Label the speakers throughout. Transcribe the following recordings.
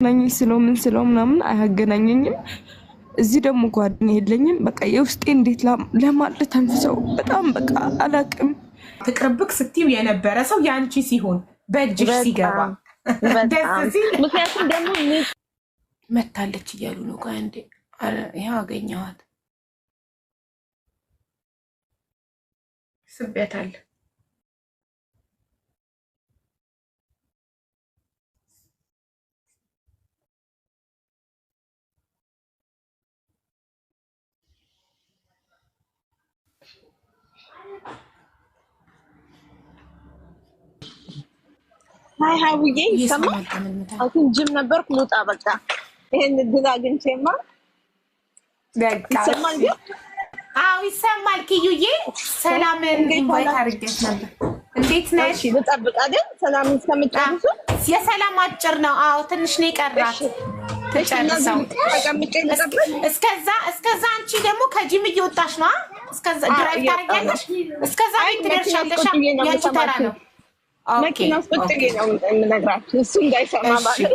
Speaker 1: ናኝ ስለው ምን ስለው ምናምን አያገናኘኝም። እዚህ ደግሞ ጓደኛ የለኝም። በቃ የውስጤ እንዴት ለማለት ተንፍሰው በጣም በቃ አላቅም።
Speaker 2: ትቅርብክ ስትይው የነበረ ሰው ያንቺ ሲሆን በእጅሽ ሲገባ ደስ ሲል
Speaker 3: ምክንያቱም ደግሞ
Speaker 2: መታለች እያሉ ነው። ከአንዴ ይሄ አገኘኋት ስቤታል
Speaker 3: ሃይ ሀውዬ ይሰማል። አሁን ጅም ነበርኩ ልውጣ በቃ ይሄን እድል አግኝቼማ ይሰማል።
Speaker 2: አዎ ይሰማል። ኪዩዬ ሰላምን ኢንቫይት አድርጌሽ ነበር። እንዴት ነሽ?
Speaker 3: ልጠብቅ አይደል? ሰላም እስከምትጨርሱ
Speaker 2: የሰላም አጭር ነው። አዎ ትንሽ ነው የቀራት ተጨርሰው
Speaker 3: ተቀምጬ ልጠብቅ።
Speaker 2: እስከዛ አንቺ ደግሞ ከጂም እየወጣሽ ነው። እስከዛ ድራይቭ ታደርጊያለሽ። እስከዛ ቤት ትደርሻለሽ። ያንቺ ተራ ነው።
Speaker 3: መኪና ውስጥ ቁጭ ብዬ ነው የምነግራችሁ እሱ እንዳይሰማ ማለት።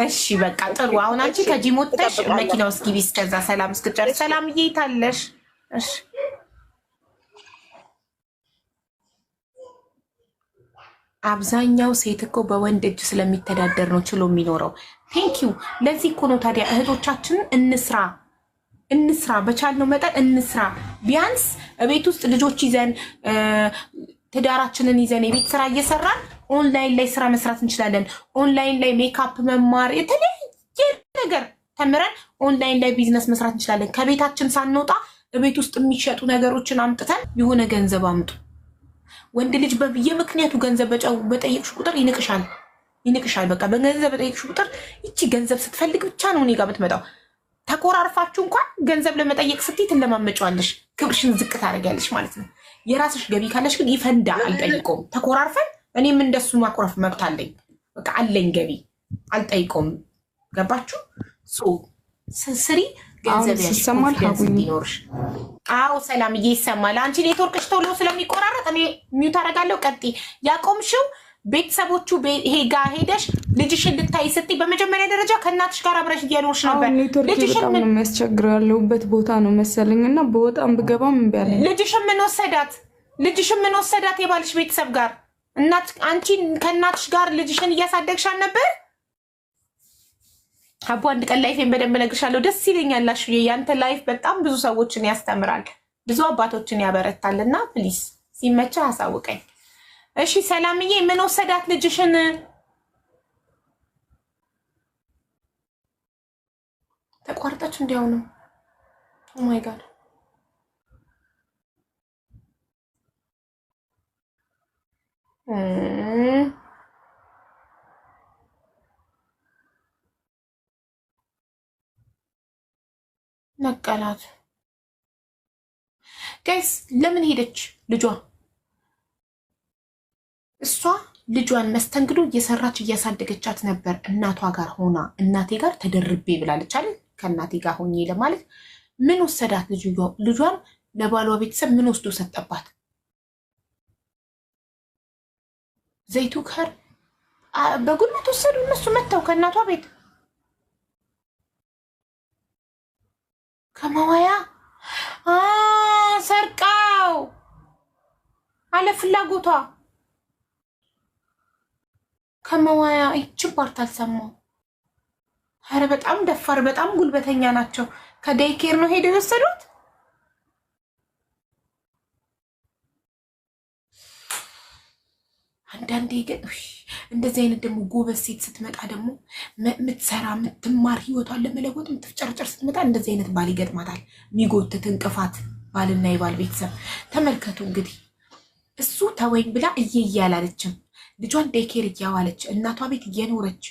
Speaker 2: እሺ በቃ ጥሩ። አሁን አንቺ ከጂም ወጥተሽ መኪና ውስጥ ግቢ። እስከዛ ሰላም እስክትጨርሽ። ሰላምዬ የታለሽ? እሺ አብዛኛው ሴት እኮ በወንድ እጅ ስለሚተዳደር ነው ችሎ የሚኖረው። ቴንኪዩ። ለዚህ እኮ ነው ታዲያ እህቶቻችንን እንስራ፣ በቻልነው መጠን እንስራ። ቢያንስ ቤት ውስጥ ልጆች ይዘን ትዳራችንን ይዘን የቤት ስራ እየሰራን ኦንላይን ላይ ስራ መስራት እንችላለን። ኦንላይን ላይ ሜካፕ መማር፣ የተለያየ ነገር ተምረን ኦንላይን ላይ ቢዝነስ መስራት እንችላለን። ከቤታችን ሳንወጣ ቤት ውስጥ የሚሸጡ ነገሮችን አምጥተን የሆነ ገንዘብ አምጡ። ወንድ ልጅ በየምክንያቱ ገንዘብ በጠየቅሽ ቁጥር ይንቅሻል። በቃ በገንዘብ በጠየቅሽ ቁጥር ይቺ ገንዘብ ስትፈልግ ብቻ ነው እኔ ጋር የምትመጣው። ተኮራርፋችሁ እንኳን ገንዘብ ለመጠየቅ ስትይ ትለማመጫዋለሽ፣ ክብርሽን ዝቅ ታደርጊያለሽ ማለት ነው። የራስሽ ገቢ ካለሽ ግን ይፈንዳ፣ አልጠይቀውም። ተኮራርፈን እኔም እንደሱ ማኩረፍ መብት አለኝ። በቃ አለኝ ገቢ፣ አልጠይቀውም። ገባችሁ? ስሪ፣ ገንዘብ
Speaker 1: ይሰማል
Speaker 2: ቢኖርሽ። አዎ ሰላምዬ ይሰማል። አንቺ ኔትወርክሽ ቶሎ ስለሚቆራረጥ እኔ ሚውት አደርጋለሁ። ቀጥይ። ያቆምሽው ቤተሰቦቹ ሄጋ ሄደሽ ልጅሽን ልታይ ስትይ በመጀመሪያ ደረጃ ከእናትሽ ጋር አብረሽ እየኖርሽ ነበር።
Speaker 1: ኔትወርክ በጣም ነው የሚያስቸግረው። ያለሁበት ቦታ ነው መሰለኝ እና በወጣም ብገባም እምቢ አለኝ።
Speaker 2: ልጅሽን ምን ወሰዳት? የባልሽ ቤተሰብ ጋር አንቺ ከእናትሽ ጋር ልጅሽን እያሳደግሻል ነበር። አቦ አንድ ቀን ላይፌን በደንብ እነግርሻለሁ። ደስ ይለኛል። ያንተ ላይፍ በጣም ብዙ ሰዎችን ያስተምራል፣ ብዙ አባቶችን ያበረታል። እና ፕሊስ ሲመችህ አሳውቀኝ እሺ። ሰላምዬ ምን ወሰዳት ልጅሽን? ተቋርጠች እንዲያው ነው። ኦ ማይ ጋድ ነቀላት። ጋይስ ለምን ሄደች ልጇ? እሷ ልጇን መስተንግዶ እየሰራች እያሳደገቻት ነበር። እናቷ ጋር ሆና እናቴ ጋር ተደርቤ ብላለች አይደል? ከእናቴ ጋር ሆኜ ለማለት ምን ወሰዳት? ልጇን ለባሏ ቤተሰብ ምን ወስዶ ሰጠባት? ዘይቱ ከር በጉልበት ወሰዱ እነሱ መጥተው ከእናቷ ቤት ከመዋያ ሰርቃው አለ ፍላጎቷ ከመዋያ ይችን ፓርት አልሰማው። ኧረ በጣም ደፋር፣ በጣም ጉልበተኛ ናቸው። ከዴይኬር ነው ሄደው የወሰዱት። አንዳንዴ ግን እንደዚህ አይነት ደግሞ ጎበዝ ሴት ስትመጣ ደግሞ የምትሰራ የምትማር ህይወቷን ለመለወጥ የምትፍጨርጨር ስትመጣ እንደዚህ አይነት ባል ይገጥማታል። የሚጎትት እንቅፋት ባልና የባል ቤተሰብ ተመልከቱ። እንግዲህ እሱ ተወኝ ብላ እያላለችም ልጇን ዴይኬር እያዋለች እናቷ ቤት እየኖረች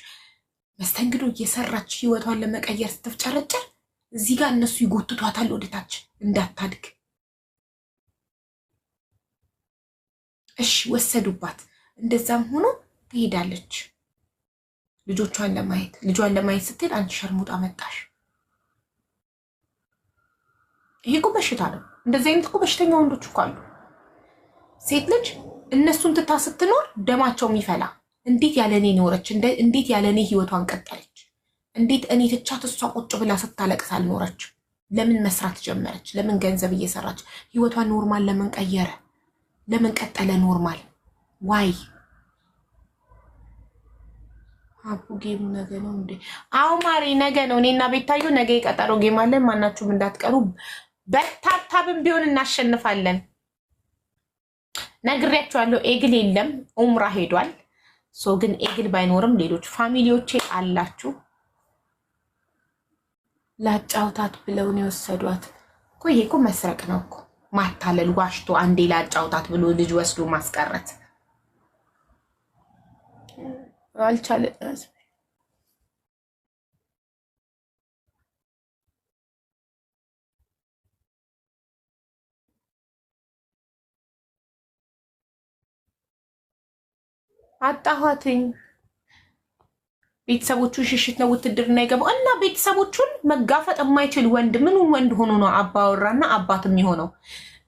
Speaker 2: መስተንግዶ እየሰራች ህይወቷን ለመቀየር ስትፍጨረጨር እዚህ ጋር እነሱ ይጎትቷታል ወደታች እንዳታድግ። እሺ ወሰዱባት። እንደዛም ሆኖ ትሄዳለች ልጇን ለማየት ስትሄድ አንቺ ሸርሙጣ መጣሽ። ይሄ እኮ በሽታ ነው። እንደዚህ አይነት እኮ በሽተኛ ወንዶች እኮ አሉ። ሴት ልጅ እነሱን ትታ ስትኖር ደማቸው የሚፈላ እንዴት ያለኔ ኖረች፣ እንዴት ያለኔ ህይወቷን ቀጠለች። እንዴት እኔ ትቻት እሷ ቁጭ ብላ ስታለቅስ አልኖረች? ለምን መስራት ጀመረች? ለምን ገንዘብ እየሰራች ህይወቷን ኖርማል ለምን ቀየረ? ለምን ቀጠለ ኖርማል? ዋይ አቡ ጌም ነገ ነው እንዴ? አዎ ማሪ ነገ ነው። እኔና ቤታዩ ነገ የቀጠሮ ጌም አለን። ማናችሁም እንዳትቀሩ። በታብታብም ቢሆን እናሸንፋለን። ነግሬያችኋለሁ። ኤግል የለም ኡምራ ሄዷል። ሶ ግን ኤግል ባይኖርም ሌሎች ፋሚሊዎቼ አላችሁ። ላጫውታት ብለውን የወሰዷት እኮ ይሄ እኮ መስረቅ ነው እኮ ማታለል፣ ዋሽቶ አንዴ ላጫውታት ብሎ ልጅ ወስዶ ማስቀረት አልቻለ። አጣኋትኝ። ቤተሰቦቹን ሽሽት ነው ውትድርና የገባው እና ቤተሰቦቹን መጋፈጥ የማይችል ወንድ ምኑን ወንድ ሆኖ ነው አባወራና አባት የሚሆነው?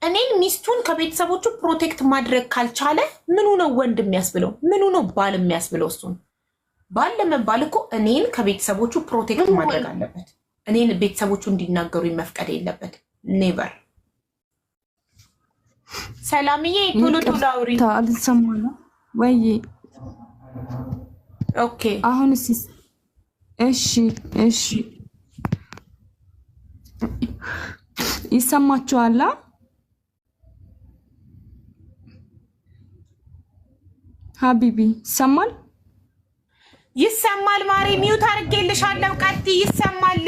Speaker 2: እኔን ሚስቱን ከቤተሰቦቹ ፕሮቴክት ማድረግ ካልቻለ ምኑ ነው ወንድ የሚያስብለው? ምኑ ነው ባል የሚያስብለው? እሱን ባል ለመባል እኮ እኔን ከቤተሰቦቹ ፕሮቴክት ማድረግ አለበት። እኔን ቤተሰቦቹ እንዲናገሩ መፍቀድ የለበት። ኔቨር። ሰላምዬ ቶሎ ቶሎ አውሪ።
Speaker 1: አልሰማና ወይ
Speaker 2: ኦኬ
Speaker 1: አሁን እሺ ይሰማችኋል? ሀቢቢ ይሰማል?
Speaker 2: ይሰማል። ማሪ ሚውት አድርጌልሻለሁ። ቀጥይ። ይሰማል።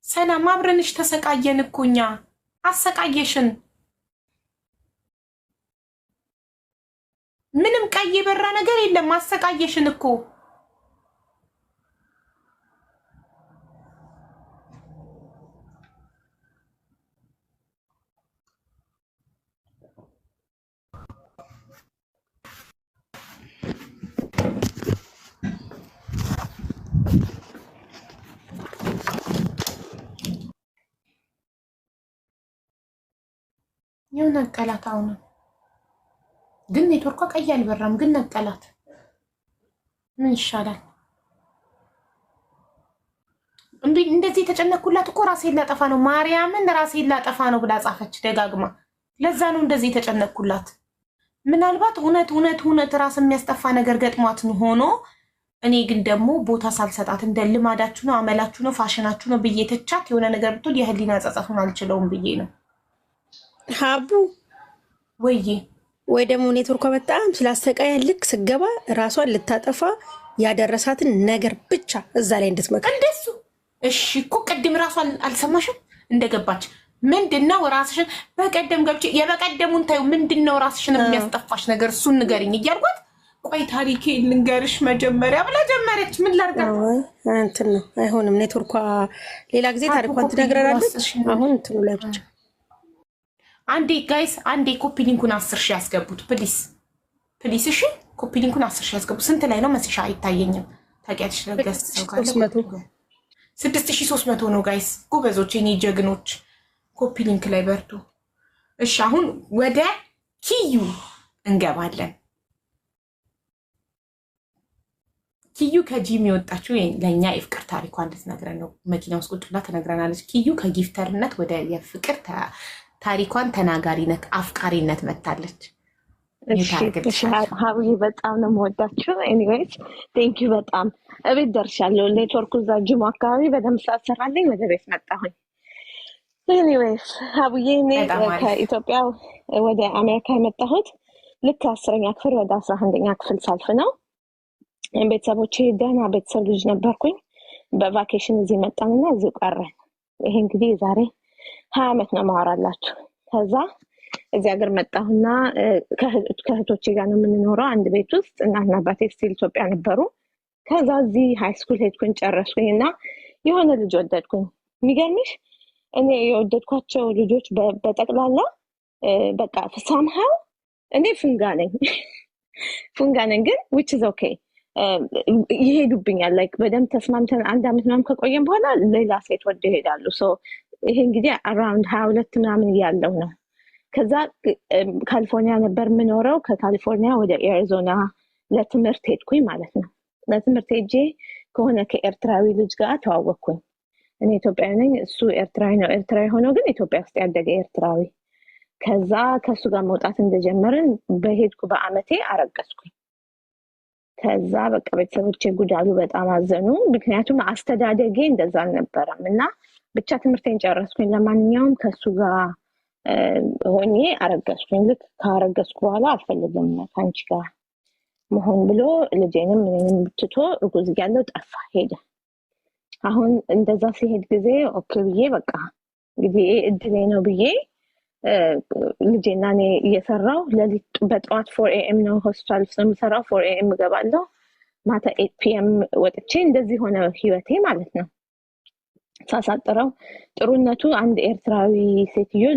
Speaker 2: ሰላም አብረንሽ ተሰቃየን እኮ እኛ። አሰቃየሽን። ምንም ቀይ የበራ ነገር የለም። አሰቃየሽን እኮ። ይኸው ነቀላት። አሁን ግን ኔትወርኳ ቀይ አልበራም፣ ግን ነቀላት። ምን ይሻላል? እንደዚህ የተጨነኩላት እኮ ራሴን ላጠፋ ነው፣ ማርያምን ራሴን ላጠፋ ነው ብላ ጻፈች ደጋግማ። ለዛ ነው እንደዚህ የተጨነኩላት። ምናልባት እውነት ራስ የሚያስጠፋ ነገር ገጥሟት ሆኖ እኔ ግን ደግሞ ቦታ ሳልሰጣት እንደ ልማዳችሁ ነው፣ አመላችሁ ነው፣ ፋሽናችሁ ነው ብዬ ተቻት የሆነ ነገር ብትል የህሊና ጸጸቱን አልችለውም ብዬ ነው።
Speaker 3: ሀቡ
Speaker 2: ወይ
Speaker 3: ደግሞ ኔትወርኳ በጣም ስላሰቃያ ልክ ስገባ ራሷን ልታጠፋ ያደረሳትን ነገር ብቻ እዛ ላይ እንድትመጣ
Speaker 2: እንደሱ። እሺ እኮ ቅድም ራሷን አልሰማሽም? እንደገባች ምንድነው ራስሽን በቀደም ገብቼ የበቀደሙን ታዩ ምንድነው ራስሽን የሚያስጠፋሽ ነገር እሱን ንገሪኝ እያልኳት፣ ቆይ ታሪኬ ልንገርሽ መጀመሪያ ብላ ጀመረች። ምን ላድርጋት?
Speaker 3: እንትን ነው አይሆንም። ኔትወርኳ ሌላ ጊዜ ታሪኳን ትነግረናለች። አሁን እንትኑ ላይ ብቻ
Speaker 2: አንዴ ጋይስ፣ አንዴ ኮፒ ሊንኩን 10 ሺህ ያስገቡት ፕሊስ ፕሊስ። እሺ ኮፒ ሊንኩን 10 ሺህ ያስገቡት። ስንት ላይ ነው መስሻ? አይታየኝም። ታውቂያለሽ? ለገስ ሰው ካለ 6300 ነው ጋይስ። ጎበዞች፣ የኔ ጀግኖች፣ ኮፒ ሊንክ ላይ በርቱ። እሺ አሁን ወደ ኪዩ እንገባለን። ኪዩ ከጂም የወጣችው ለእኛ የፍቅር ታሪኳን ልትነግረን ነው። መኪና ውስጥ ቁጭ ብላ ትነግረናለች። ኪዩ ከጊፍተርነት ወደ የፍቅር ታሪኳን ተናጋሪነት፣ አፍቃሪነት መታለች።
Speaker 3: ሀብዬ በጣም ነው የምወዳችሁ። ኤኒዌይስ ቴንኪዩ በጣም። እቤት ደርሻለሁ። ኔትወርኩ እዛ ጅሞ አካባቢ በደምብ ስላልሰራልኝ ወደ ቤት መጣሁኝ። ኤኒዌይስ ሀብዬ እኔ ከኢትዮጵያ ወደ አሜሪካ የመጣሁት ልክ 10ኛ ክፍል ወደ 11ኛ ክፍል ሳልፍ ነው። ቤተሰቦቼ ደህና ቤተሰብ ልጅ ነበርኩኝ። በቫኬሽን እዚህ መጣንና እዚሁ ቀረን። ይሄ እንግዲህ ዛሬ 20 ዓመት ነው ማወራላችሁ። ከዛ እዚህ ሀገር መጣሁና ከእህቶቼ ጋር ነው የምንኖረው አንድ ቤት ውስጥ። እናትና አባቴ ስቲል ኢትዮጵያ ነበሩ። ከዛ እዚህ ሃይስኩል ሄድኩኝ፣ ጨረስኩኝ እና የሆነ ልጅ ወደድኩኝ። የሚገርምሽ እኔ የወደድኳቸው ልጆች በጠቅላላ በቃ somehow እኔ ፉንጋ ነኝ ግን which is okay ይሄዱብኛል ላይክ በደንብ ተስማምተን አንድ አመት ምናምን ከቆየን በኋላ ሌላ ሴት ወደ ይሄዳሉ ሶ ይሄ እንግዲህ around 22 ምናምን ያለው ነው ከዛ ካሊፎርኒያ ነበር የምኖረው ከካሊፎርኒያ ወደ አሪዞና ለትምህርት ሄድኩኝ ማለት ነው ለትምህርት ሄጄ ከሆነ ከኤርትራዊ ልጅ ጋር ተዋወቅኩኝ እኔ ኢትዮጵያዊ ነኝ እሱ ኤርትራዊ ነው ኤርትራዊ ሆኖ ግን ኢትዮጵያ ውስጥ ያደገ ኤርትራዊ ከዛ ከሱ ጋር መውጣት እንደጀመርን በሄድኩ በአመቴ አረገዝኩኝ ከዛ በቃ ቤተሰቦቼ ጉዳሉ በጣም አዘኑ ምክንያቱም አስተዳደጌ እንደዛ አልነበረም እና ብቻ ትምህርቴን ጨረስኩኝ ለማንኛውም ከሱ ጋር ሆኜ አረገዝኩኝ ልክ ካረገዝኩ በኋላ አልፈልግም ካንቺ ጋር መሆን ብሎ ልጄንም ምንም ብትቶ እርጉዝ ያለው ጠፋ ሄደ አሁን እንደዛ ሲሄድ ጊዜ ኦኬ ብዬ በቃ እንግዲህ እድሌ ነው ብዬ ልጄና እኔ እየሰራው ለሊት በጠዋት 4 AM ነው ሆስፒታል ውስጥ የምሰራው 4 AM እገባለሁ ማታ 8 PM ወጥቼ እንደዚህ ሆነ ህይወቴ ማለት ነው ሳሳጥረው ጥሩነቱ አንድ ኤርትራዊ ሴትዮ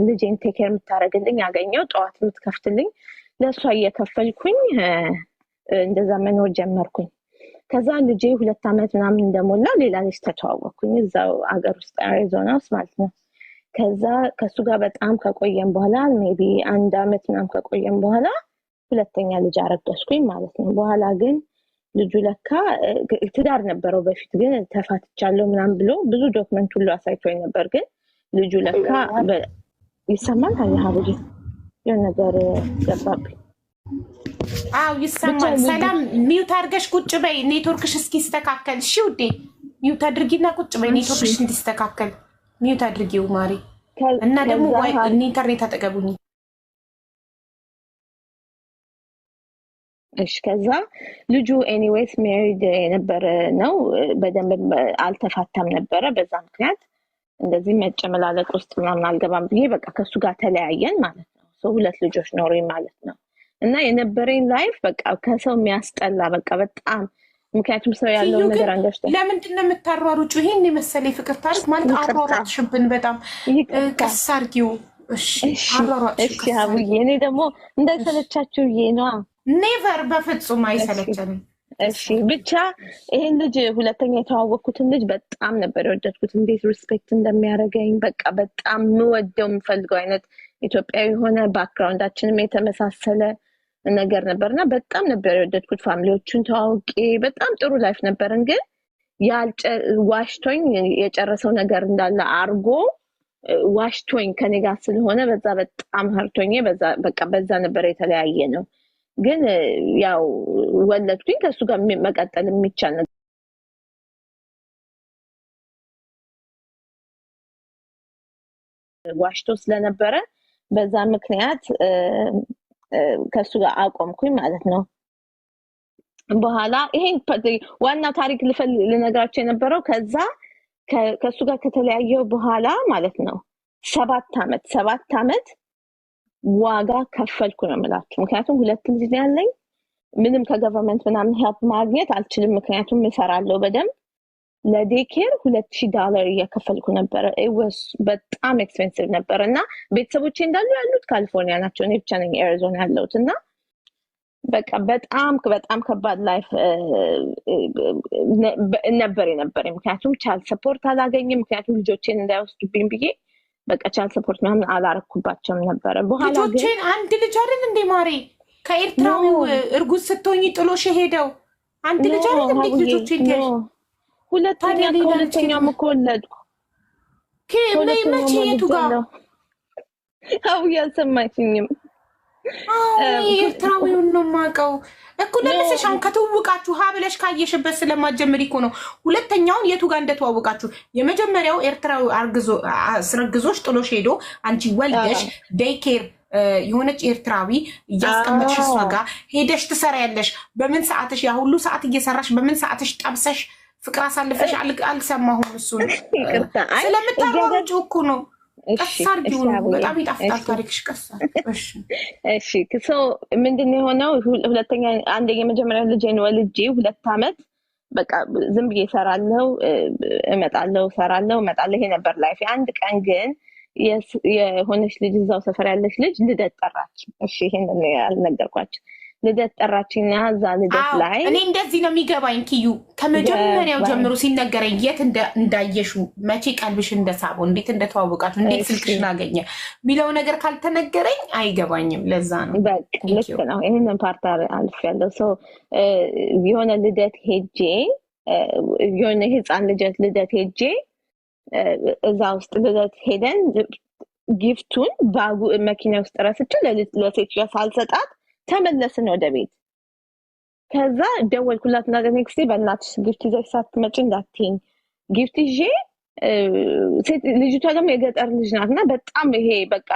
Speaker 3: ልጄን ቴኬር የምታረግልኝ ያገኘው ጠዋት የምትከፍትልኝ ለሷ እየከፈልኩኝ እንደዛ መኖር ጀመርኩኝ ከዛ ልጄ 2 አመት ምናምን እንደሞላ ሌላ ልጅ ተተዋወቅኩኝ እዛው አገር ውስጥ አሪዞና ውስጥ ማለት ነው ከዛ ከሱ ጋር በጣም ከቆየን በኋላ ሜቢ 1 አመት ምናምን ከቆየን በኋላ ሁለተኛ ልጅ አረገዝኩኝ ማለት ነው በኋላ ግን ልጁ ለካ ትዳር ነበረው በፊት ግን ተፋትቻለሁ ምናምን ብሎ ብዙ ዶክመንት ሁሉ አሳይቶኝ ነበር ግን ልጁ ለካ ይሰማል አለሀብጂ የነገር ገባብኝ
Speaker 2: አው ይሰማል ሰላም ሚውት አድርገሽ ቁጭ በይ ኔትወርክሽ እስኪ ስተካከል እሺ ውዴ ሚውት አድርጊና ቁጭ በይ ኔትወርክሽ እንዲስተካከል ሚውት አድርጊው ማሪ እና ደግሞ ኢንተርኔት አጠገቡኝ
Speaker 3: እሺ ከዛ ልጁ ኤኒዌይስ ሜሪድ የነበረ ነው በደንብ አልተፋታም ነበረ በዛ ምክንያት እንደዚህ መጨመላለቅ ውስጥ ምናምን አልገባም ብዬ በቃ ከሱ ጋር ተለያየን ማለት ነው ሰው ሁለት ልጆች ኖረኝ ማለት ነው እና የነበረኝ ላይፍ በቃ ከሰው የሚያስጠላ በቃ በጣም ምክንያቱም ሰው ያለው ነገር አንደርስታንድ
Speaker 2: ለምንድን ነው የምታሯሩጩ ይሄን የመሰለ ፍቅር ታሪክ ማለት አሯሯጭሽብን በጣም ከሳርጊው እሺ አሯሯጭሽ
Speaker 3: እሺ አቡዬ እኔ ደግሞ እንዳይሰለቻችሁ ነው
Speaker 2: ኔቨር በፍጹም አይሰለቸንም
Speaker 3: እሺ ብቻ ይሄን ልጅ ሁለተኛ የተዋወቅኩትን ልጅ በጣም ነበር የወደድኩት እንዴት ሪስፔክት እንደሚያደርገኝ በቃ በጣም የምወደው የምፈልገው አይነት ኢትዮጵያዊ ሆነ ባክግራውንዳችንም የተመሳሰለ ነገር ነበርና በጣም ነበር የወደድኩት ፋሚሊዎቹን ተዋውቄ በጣም ጥሩ ላይፍ ነበርን ግን ዋሽቶኝ የጨረሰው ነገር እንዳለ አርጎ ዋሽቶኝ ከኔ ጋር ስለሆነ በዛ በጣም ሀርቶኝ በዛ ነበር የተለያየ ነው ግን ያው ወለድኩኝ ከሱ ጋር መቀጠል የሚቻል ዋሽቶ ስለነበረ በዛ ምክንያት ከሱ ጋር አቆምኩኝ ማለት ነው በኋላ ይሄን ዋና ታሪክ ልነግራችሁ የነበረው ከዛ ከሱ ጋር ከተለያየው በኋላ ማለት ነው 7 አመት ዋጋ ከፈልኩ ነው የምላችሁ ምክንያቱም ሁለት ልጅ ያለኝ ምንም ከገቨርንመንት ምናምን ሄልፕ ማግኘት አልችልም ምክንያቱም እሰራለሁ በደንብ ለዴኬር $2,000 እየከፈልኩ ነበር it በጣም ኤክስፔንሲቭ ነበር እና ቤተሰቦቼ እንዳሉ ያሉት ካሊፎርኒያ ናቸው እኔ ብቻ ነኝ አሪዞና ያለሁት እና በቃ በጣም ከባድ ላይፍ ነበር ምክንያቱም ቻይልድ ሰፖርት አላገኝም ምክንያቱም ልጆቼን እንዳይወስዱብኝ ብዬ በቃ ቻይልድ ሰፖርት ምናምን አላረኩባቸውም ነበር በኋላ ግን
Speaker 2: ልጆቼን አንድ ልጅ አይደል እንዴ ማሪ ከኤርትራዊው እርጉዝ ስትሆኚ ጥሎሽ ሄደው አንድ ልጅ አይደል እንዴ ልጆቼን
Speaker 3: ሁለተኛም እኮ ወለድኩ
Speaker 2: መቼ የቱ ጋር
Speaker 3: አው ያልሰማችኝም
Speaker 2: ኤርትራዊውን ነው የማውቀው እኮ ለምንሽ አሁን ከተዋወቃችሁ ሀብለሽ ካየሽበት ስለማጀምሪ እኮ ነው ሁለተኛውን የቱ ጋር እንደተዋወቃችሁ የመጀመሪያው ኤርትራዊ አስረግዞሽ ጥሎሽ ሄዶ አንቺ ወልደሽ ዴይኬር የሆነች ኤርትራዊ እያስቀመጥሽ እሷ ጋር ሄደሽ ትሰሪያለሽ በምን ሰዓትሽ ያ ሁሉ ሰዓት እየሰራሽ በምን ሰዓትሽ ጠብሰሽ ፍቅር አሳልፈሽ አልሰማሁም እሱን ስለምታሯሩጩ እኮ ነው ቀሳር ዲሆን በጣም ይጣፍጣል ታሪክሽ ቀሳር
Speaker 3: እሺ ምንድነው የሆነው ሁለተኛ አንደኛ የመጀመሪያ ልጄን ወልጄ 2 አመት በቃ ዝም ብዬ እሰራለሁ እመጣለሁ ይሄ ነበር ላይፍ አንድ ቀን ግን የሆነች ልጅ እዛው ሰፈር ያለች ልጅ ልደት ጠራች። እሺ ይሄንን ያልነገርኳቸው ልደት ጠራችና እዛ ልደት ላይ
Speaker 2: እኔ እንደዚህ ነው የሚገባኝ ኪዩ ከመጀመሪያው ጀምሮ ሲነገረኝ የት እንዳየሹ መቼ ቀልብሽ እንደሳበው እንዴት እንደተዋወቃችሁ እንዴት ስልክሽን አገኘ የሚለው ነገር ካልተነገረኝ አይገባኝም። ለዛ ነው
Speaker 3: በቃ ልክ ነው። ይሄንን ፓርት አልፍ ያለው ሰው የሆነ ልደት ሄጄ የሆነ ህፃን ልደት ሄጄ እዛ ውስጥ ልደት ሄደን ጊፍቱን ባጉ መኪና ውስጥ ረስቼ ለሴትዮዋ ሳልሰጣት ተመለስን ወደ ቤት። ከዛ ደወልኩላት እና ኔክስት ዴይ በእናትሽ ጊፍት ይዘሽ ሳትመጪ እንዳትይኝ ጊፍት ይዤ ልጅቷ ደግሞ የገጠር ልጅ ናት እና በጣም ይሄ በቃ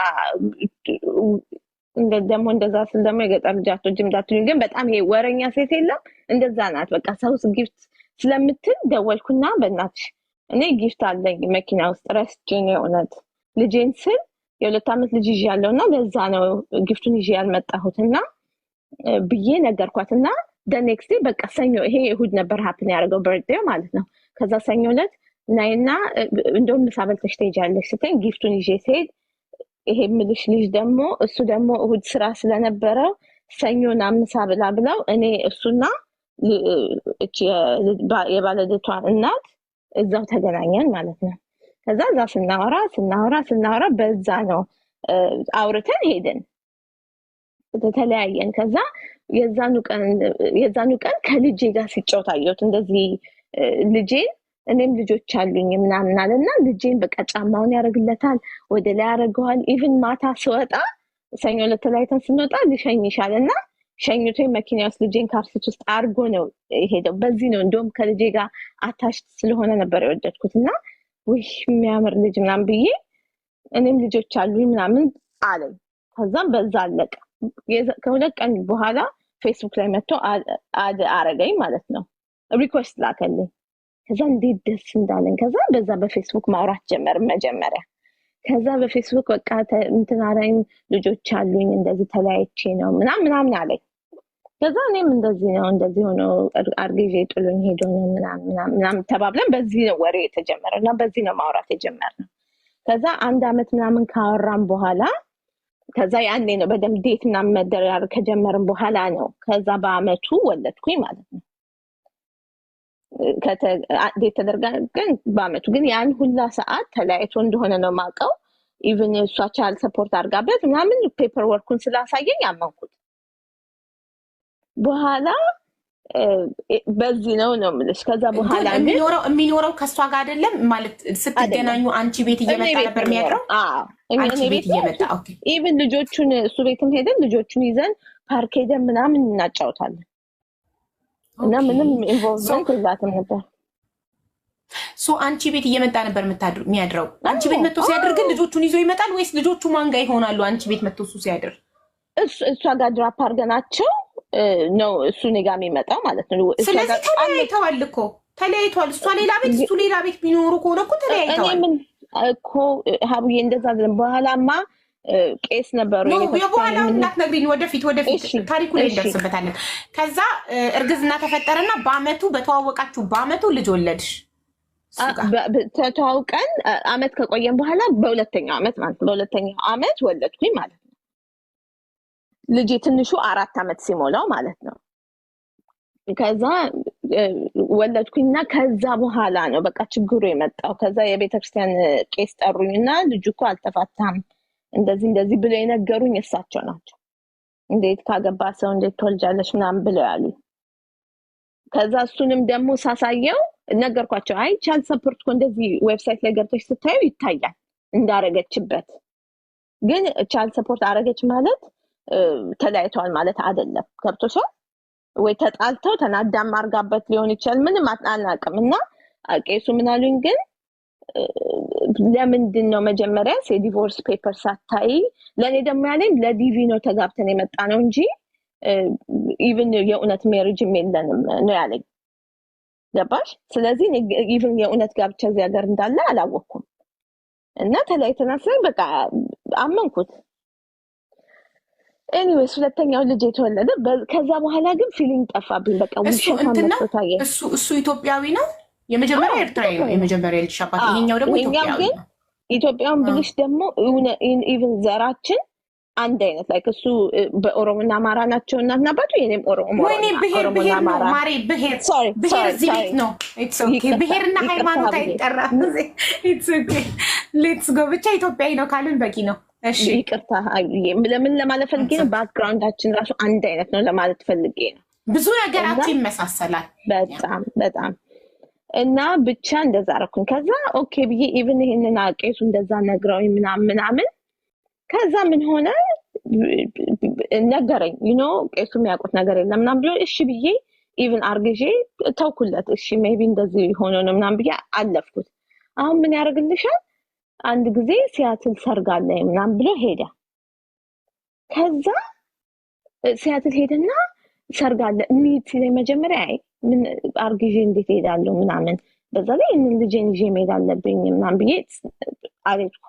Speaker 3: ደግሞ እንደዛ ስል ደግሞ የገጠር ልጅ አትወጂም እንዳትሉኝ፣ ግን በጣም ይሄ ወረኛ ሴት የለም እንደዛ ናት። በቃ ሰው ጊፍት ስለምትል ደወልኩና በእናትሽ እኔ ጊፍት አለኝ መኪና ውስጥ ረስቼ ነው የእውነት ልጄን ስል የ2 ዓመት ልጅ ይዤ ያለውና ለዛ ነው ጊፍቱን ይዤ ያልመጣሁት እና ብዬ ነገርኳትና ኔክስት ዴይ በቃ ሰኞ ይሄ እሑድ ነበር ሀፕን ያደረገው በርዝዴው ማለት ነው። ከዛ ሰኞ ዕለት ናይና እንደውም ምሳ በልተሽ ትሄጃለሽ ስትኝ ጊፍቱን ይዤ ስሄድ ይሄ የምልሽ ልጅ ደግሞ እሱ ደግሞ እሑድ ስራ ስለነበረው ሰኞና ምሳ ብላ ብለው እኔ እሱና የባለቤቷ እናት እዛው ተገናኘን ማለት ነው። ከዛ እዛ ስናወራ በዛ ነው አውርተን ሄድን ተለያየን። ከዛ የዛኑ ቀን ከልጄ ጋር ሲጫወት አየሁት እንደዚህ ልጄን እኔም ልጆች አሉኝ ምናምን አለና ልጄን በቃ ጫማውን ያደርግለታል ወደ ላይ ያደርገዋል። ኢቭን ማታ ስወጣ ሰኞ ዕለት ተለያይተን ስንወጣ ልሸኝሻል እና ሸኝቶ መኪና ውስጥ ልጄን ካርሲት ውስጥ አድርጎ ነው የሄደው። በዚህ ነው እንደውም ከልጄ ጋር አታች ስለሆነ ነበር የወደድኩት እና ውይ የሚያምር ልጅ ምናምን ብዬ እኔም ልጆች አሉኝ ምናምን አለኝ። ከዛም በዛ አለቀ። ከ2 ቀን በኋላ ፌስቡክ ላይ መጥቶ አረገኝ ማለት ነው። ሪኩዌስት ላከልኝ። ከዛ እንዴት ደስ እንዳለኝ። ከዛ በዛ በፌስቡክ ማውራት ጀመርን መጀመሪያ። ከዛ በፌስቡክ በቃ እንትን አለኝ ልጆች አሉኝ እንደዚህ ተለያይቼ ነው ምናምን አለኝ። ከዛ እኔም እንደዚህ ነው እንደዚህ ሆኖ አርግዤ ጥሎኝ ሄዶ ነው ምናምን ተባብለን በዚህ ነው ወሬ የተጀመረው እና በዚህ ነው ማውራት የጀመርነው። ከዛ 1 ዓመት ምናምን ካወራን በኋላ ከዛ ያኔ ነው በደንብ ዴት ምናምን መደረግ ከጀመርን በኋላ ነው። ከዛ በአመቱ ወለድኩኝ ማለት ነው። ዴት ተደርገን በአመቱ ግን ያን ሁላ ሰዓት ተለያይቶ እንደሆነ ነው ማውቀው። ኢቭን እሷ ቻል ሰፖርት አድርጋበት ምናምን ፔፐር ወርኩን ስላሳየኝ አመንኩት። በኋላ በዚህ ነው የምልሽ። ከዛ በኋላ
Speaker 2: የሚኖረው ከሷ ጋር አይደለም ማለት ስትገናኙ አንቺ ቤት እየመጣ ነበር የሚያድረው? አንቺ ቤት እየመጣ ኦኬ።
Speaker 3: ኢቭን ልጆቹን እሱ ቤትም ሄደን ልጆቹን ይዘን ፓርክ ሄደን ምናምን እናጫውታለን እና ምንም ኢንቮልቭመንት የላትም ነበር።
Speaker 2: አንቺ ቤት እየመጣ ነበር የሚያድረው? አንቺ ቤት መጥቶ ሲያድር ግን ልጆቹን ይዞ ይመጣል ወይስ ልጆቹ ማን ጋር ይሆናሉ? አንቺ ቤት መጥቶ እሱ ሲያድር
Speaker 3: እሷ ጋር ድራፕ አድርገናቸው ነው እሱ እኔ ጋር የሚመጣው ማለት ነው።
Speaker 2: ስለዚህ ተለያይተዋል እኮ ተለያይተዋል። እሷ ሌላ ቤት እሱ ሌላ ቤት ቢኖሩ ከሆነ እኮ ተለያይተዋል።
Speaker 3: እኔ ምን እኮ ሀቡዬ እንደዛ አይደለም። በኋላማ ቄስ ነበሩ።
Speaker 2: የበኋላውን እንዳትነግሪኝ፣ ወደፊት ታሪኩ ላይ እንደርስበታለን። ከዛ እርግዝና ተፈጠረና በአመቱ በተዋወቃችሁ በአመቱ ልጅ ወለድሽ?
Speaker 3: ተተዋውቀን አመት ከቆየን በኋላ በሁለተኛው አመት ማለት ነው በሁለተኛው አመት ወለድኩኝ ማለት ነው። ልጅ ትንሹ 4 ዓመት ሲሞላው ማለት ነው። ከዛ ወለድኩኝና ከዛ በኋላ ነው በቃ ችግሩ የመጣው። ከዛ የቤተክርስቲያን ቄስ ጠሩኝና ልጁ እኮ አልተፋታም እንደዚህ ብለው የነገሩኝ እሳቸው ናቸው። እንዴት ካገባ ሰው እንዴት ትወልጃለሽ ምናምን ብለው ያሉኝ። ከዛ እሱንም ደግሞ ሳሳየው ነገርኳቸው። አይ ቻይልድ ሰፖርት እኮ እንደዚህ ዌብሳይት ላይ ገብተሽ ስታዩ ይታያል እንዳረገችበት። ግን ቻይልድ ሰፖርት አረገች ማለት ተለያይተዋል ማለት አይደለም። ገብቶሻል ወይ? ተጣልተው ተናዳም አርጋበት ሊሆን ይችላል። ምንም አናውቅም። እና ቄሱ ምን አሉኝ ግን ለምንድን ነው መጀመሪያ የዲቮርስ ፔፐር ሳታይ? ለእኔ ደግሞ ያለኝ ለዲቪ ነው ተጋብተን የመጣ ነው እንጂ ኢቭን የእውነት ሜሪጅም የለንም ነው ያለኝ። ገባሽ? ስለዚህ ኢቭን የእውነት ጋብቻ እዚህ ሀገር እንዳለ አላወቅኩም። እና ተለያይተናል ስለኝ በቃ አመንኩት። ኤኒዌይስ ሁለተኛው ልጅ የተወለደ ከዛ በኋላ ግን ፊሊንግ ጠፋብኝ። በቃ
Speaker 2: እሱ ኢትዮጵያዊ ነው። የመጀመሪያ ኤርትራዊ ነው የመጀመሪያ ልጅ አባት። ይሄኛው ደግሞ ኢትዮጵያዊ ነው።
Speaker 3: ኢትዮጵያን ብልሽ ደግሞ ኢቭን ዘራችን አንድ አይነት ላይ እሱ በኦሮሞና አማራ ናቸው እናትና አባቱ የኔም ኦሮሞ
Speaker 2: ወይኔ ብሄር ነው ማሪ ብሄር እዚህ ቤት ነው ኢትስ ኦኬ ብሄርና ሃይማኖት አይጠራም ኢትስ ኦኬ ሌትስ ጎ ብቻ ኢትዮጵያዊ ነው ካልን በቂ ነው እሺ
Speaker 3: ይቅርታ ለምን ለማለት ፈልጌ ነው ባክግራውንዳችን ራሱ አንድ አይነት ነው ለማለት ፈልጌ ነው
Speaker 2: ብዙ ነገራችን ይመሳሰላል
Speaker 3: በጣም እና ብቻ እንደዛ አደረኩኝ ከዛ ኦኬ ብዬ ኢቭን ይሄንን አቄሱ እንደዛ ነግረው ምናምን ከዛ ምን ሆነ ነገረኝ ቄሱ የሚያውቁት ነገር የለም ምናምን ብሎ እሺ ብዬ ኢቭን አርግዤ ተውኩለት እሺ ሜቢ እንደዚህ ሆኖ ነው ምናምን ብዬ አለፍኩት አሁን ምን ያደርግልሻል አንድ ጊዜ ሲያትል ሰርጋለ ምናምን ብሎ ሄደ ከዛ ሲያትል ሄደና ሰርጋለ እንዴት መጀመሪያ ምን አርግዤ እንዴት ሄዳለሁ ምናምን በዛ ላይ ልጄን ይዤ መሄድ አለብኝ ምናምን ብዬ አለችኩ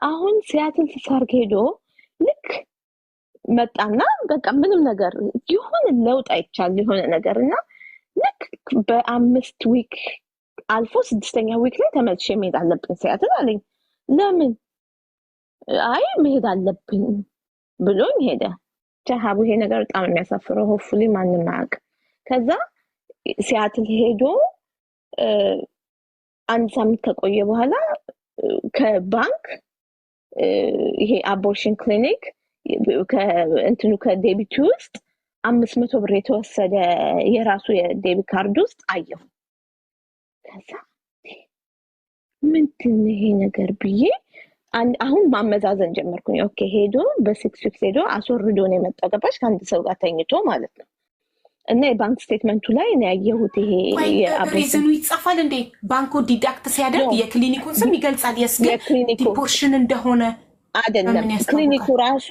Speaker 3: አሁን ሲያትል ሰርግ ሄዶ ልክ መጣና በቃ ምንም ነገር ይሁን ለውጥ አይቻል የሆነ ነገርና ልክ በአምስት ዊክ አልፎ 6ኛ ዊክ ላይ ተመልሼ መሄድ አለብኝ ሲያትል አለኝ ለምን አይ መሄድ አለብኝ ብሎኝ ሄደ ቻሃቡ ይሄ ነገር በጣም የሚያሳፍረው ሆፍሊ ማንንም አያውቅ ከዛ ሲያትል ሄዶ አንድ ሳምንት ከቆየ በኋላ ከባንክ ይሄ አቦርሽን ክሊኒክ ከእንትኑ ከዴቢት ውስጥ 500 ብር የተወሰደ የራሱ የዴቢት ካርድ ውስጥ አየሁ ከዛ ምንድን ይሄ ነገር ብዬ አሁን ማመዛዘን ጀመርኩኝ ኦኬ ሄዶ በ6 ዊክስ ሄዶ አስወርዶ ነው የመጣገባሽ ከአንድ ሰው ጋር ተኝቶ ማለት ነው እና የባንክ ስቴትመንቱ ላይ ነው ያየሁት ይሄ
Speaker 2: የአብሬዝኑ ይጻፋል እንዴ ባንኩ ዲዳክት ሲያደርግ የክሊኒኩን ስም ይገልጻል ዲፖርሽን እንደሆነ
Speaker 3: አይደለም ክሊኒኩ ራሱ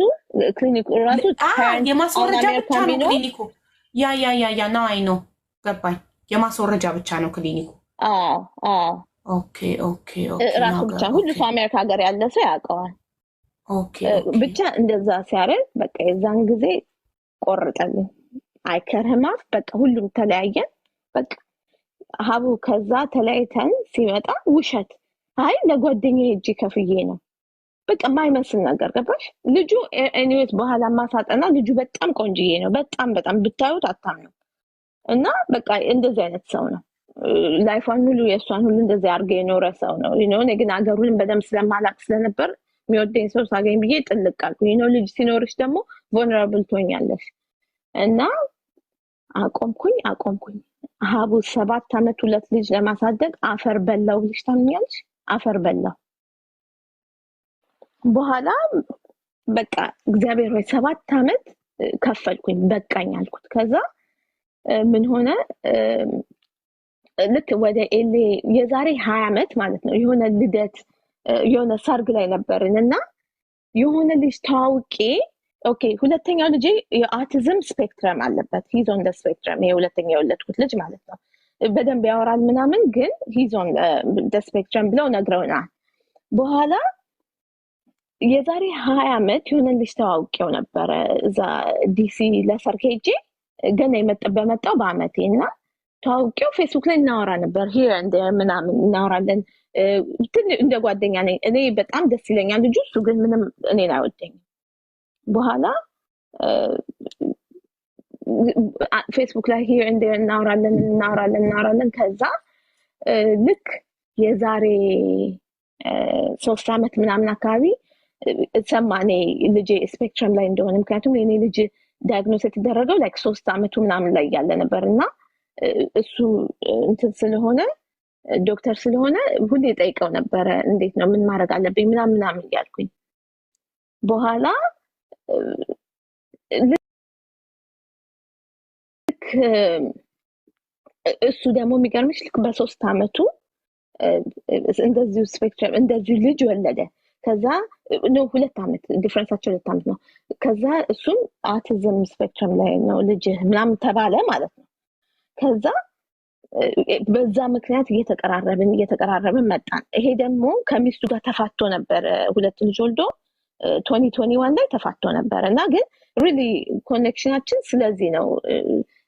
Speaker 2: የማስወረጃ ብቻ ነው ክሊኒኩ ያ ነው አይ ነው ገባኝ የማስወረጃ ብቻ ነው ክሊኒኩ ኦኬ
Speaker 3: ራሱ ብቻ ሁሉ ሰው አሜሪካ ሀገር ያለ ሰው ያውቀዋል ብቻ እንደዛ ሲያደርግ በቃ የዛን ጊዜ ቆርጠልኝ አይከርህማፍ በቃ ሁሉም ተለያየን በቃ ሀቡ ከዛ ተለያይተን ሲመጣ ውሸት አይ ለጓደኛዬ እጅ ከፍዬ ነው በቃ ማይመስል ነገር ገባሽ ልጁ ኤኒዌይስ በኋላ ማሳጠና ልጁ በጣም ቆንጅዬ ነው በጣም ብታዩት አታምኑ እና በቃ እንደዚህ አይነት ሰው ነው ላይፏን ሁሉ የሷን ሁሉ እንደዚህ አርገ የኖረ ሰው ነው እኔ ግን አገሩን በደም ስለማላቅ ስለነበር የሚወደኝ ሰው ሳገኝ ብዬ ጥልቃልኩ ልጅ ሲኖርሽ ደግሞ vulnerable ትሆኛለሽ እና አቆምኩኝ ሀቡ 7 አመት 2 ልጅ ለማሳደግ አፈር በላው ልጅ ታምኛለሽ አፈር በላው በኋላ በቃ እግዚአብሔር ሆይ 7 አመት ከፈልኩኝ በቃኝ አልኩት ከዛ ምን ሆነ ልክ ወደ ኤሌ የዛሬ 20 አመት ማለት ነው የሆነ ልደት የሆነ ሰርግ ላይ ነበርንና የሆነ ልጅ ታውቂ ኦኬ ሁለተኛው ልጅ የአውቲዝም ስፔክትረም አለበት ሂዝ ኦን ዘ ስፔክትረም የሁለተኛው የወለድኩት ልጅ ማለት ነው በደንብ ያወራል ምናምን ግን ሂዝ ኦን ዘ ስፔክትረም ብለው ነግረውናል በኋላ የዛሬ 20 አመት የሆነ ልጅ ታውቂው ነበር እዛ ዲሲ ለሰርግ ሄጄ ገና በመጣው በአመቴና ታውቂው ፌስቡክ ላይ እናወራ ነበር ሂር እንደ ምናምን እናወራለን እንደ ጓደኛ ነኝ እኔ በጣም ደስ ይለኛል ልጁ እሱ ግን ምንም እኔን አይወደኝም በኋላ ፌስቡክ ላይ ሂር እንደ እናወራለን ከዛ ልክ የዛሬ 3 አመት ምናምን አካባቢ ሰማኔ ልጅ ስፔክትረም ላይ እንደሆነ ምክንያቱም የኔ ልጅ ዳያግኖስ የተደረገው ላይክ 3 አመቱ ምናምን ላይ ያለ ነበርና እሱ እንትን ስለሆነ ዶክተር ስለሆነ ሁሌ ጠይቀው ነበር እንዴት ነው ምን ማድረግ አለብኝ ምናምን ያልኩኝ በኋላ ልክ እሱ ደግሞ የሚገርምሽ ልክ በ3 አመቱ እንደዚሁ ስፔክትረም እንደዚሁ ልጅ ወለደ ከዛ ነው 2 አመት ዲፈረንሳቸው 2 አመት ነው ከዛ እሱም አውቲዝም ስፔክትረም ላይ ነው ልጅ ምናምን ተባለ ማለት ነው ከዛ በዛ ምክንያት እየተቀራረብን መጣን ይሄ ደግሞ ከሚስቱ ጋር ተፋቶ ነበር 2 ልጅ ወልዶ 2021 ላይ ተፋቶ ነበር እና ግን ሪሊ ኮኔክሽናችን ስለዚህ ነው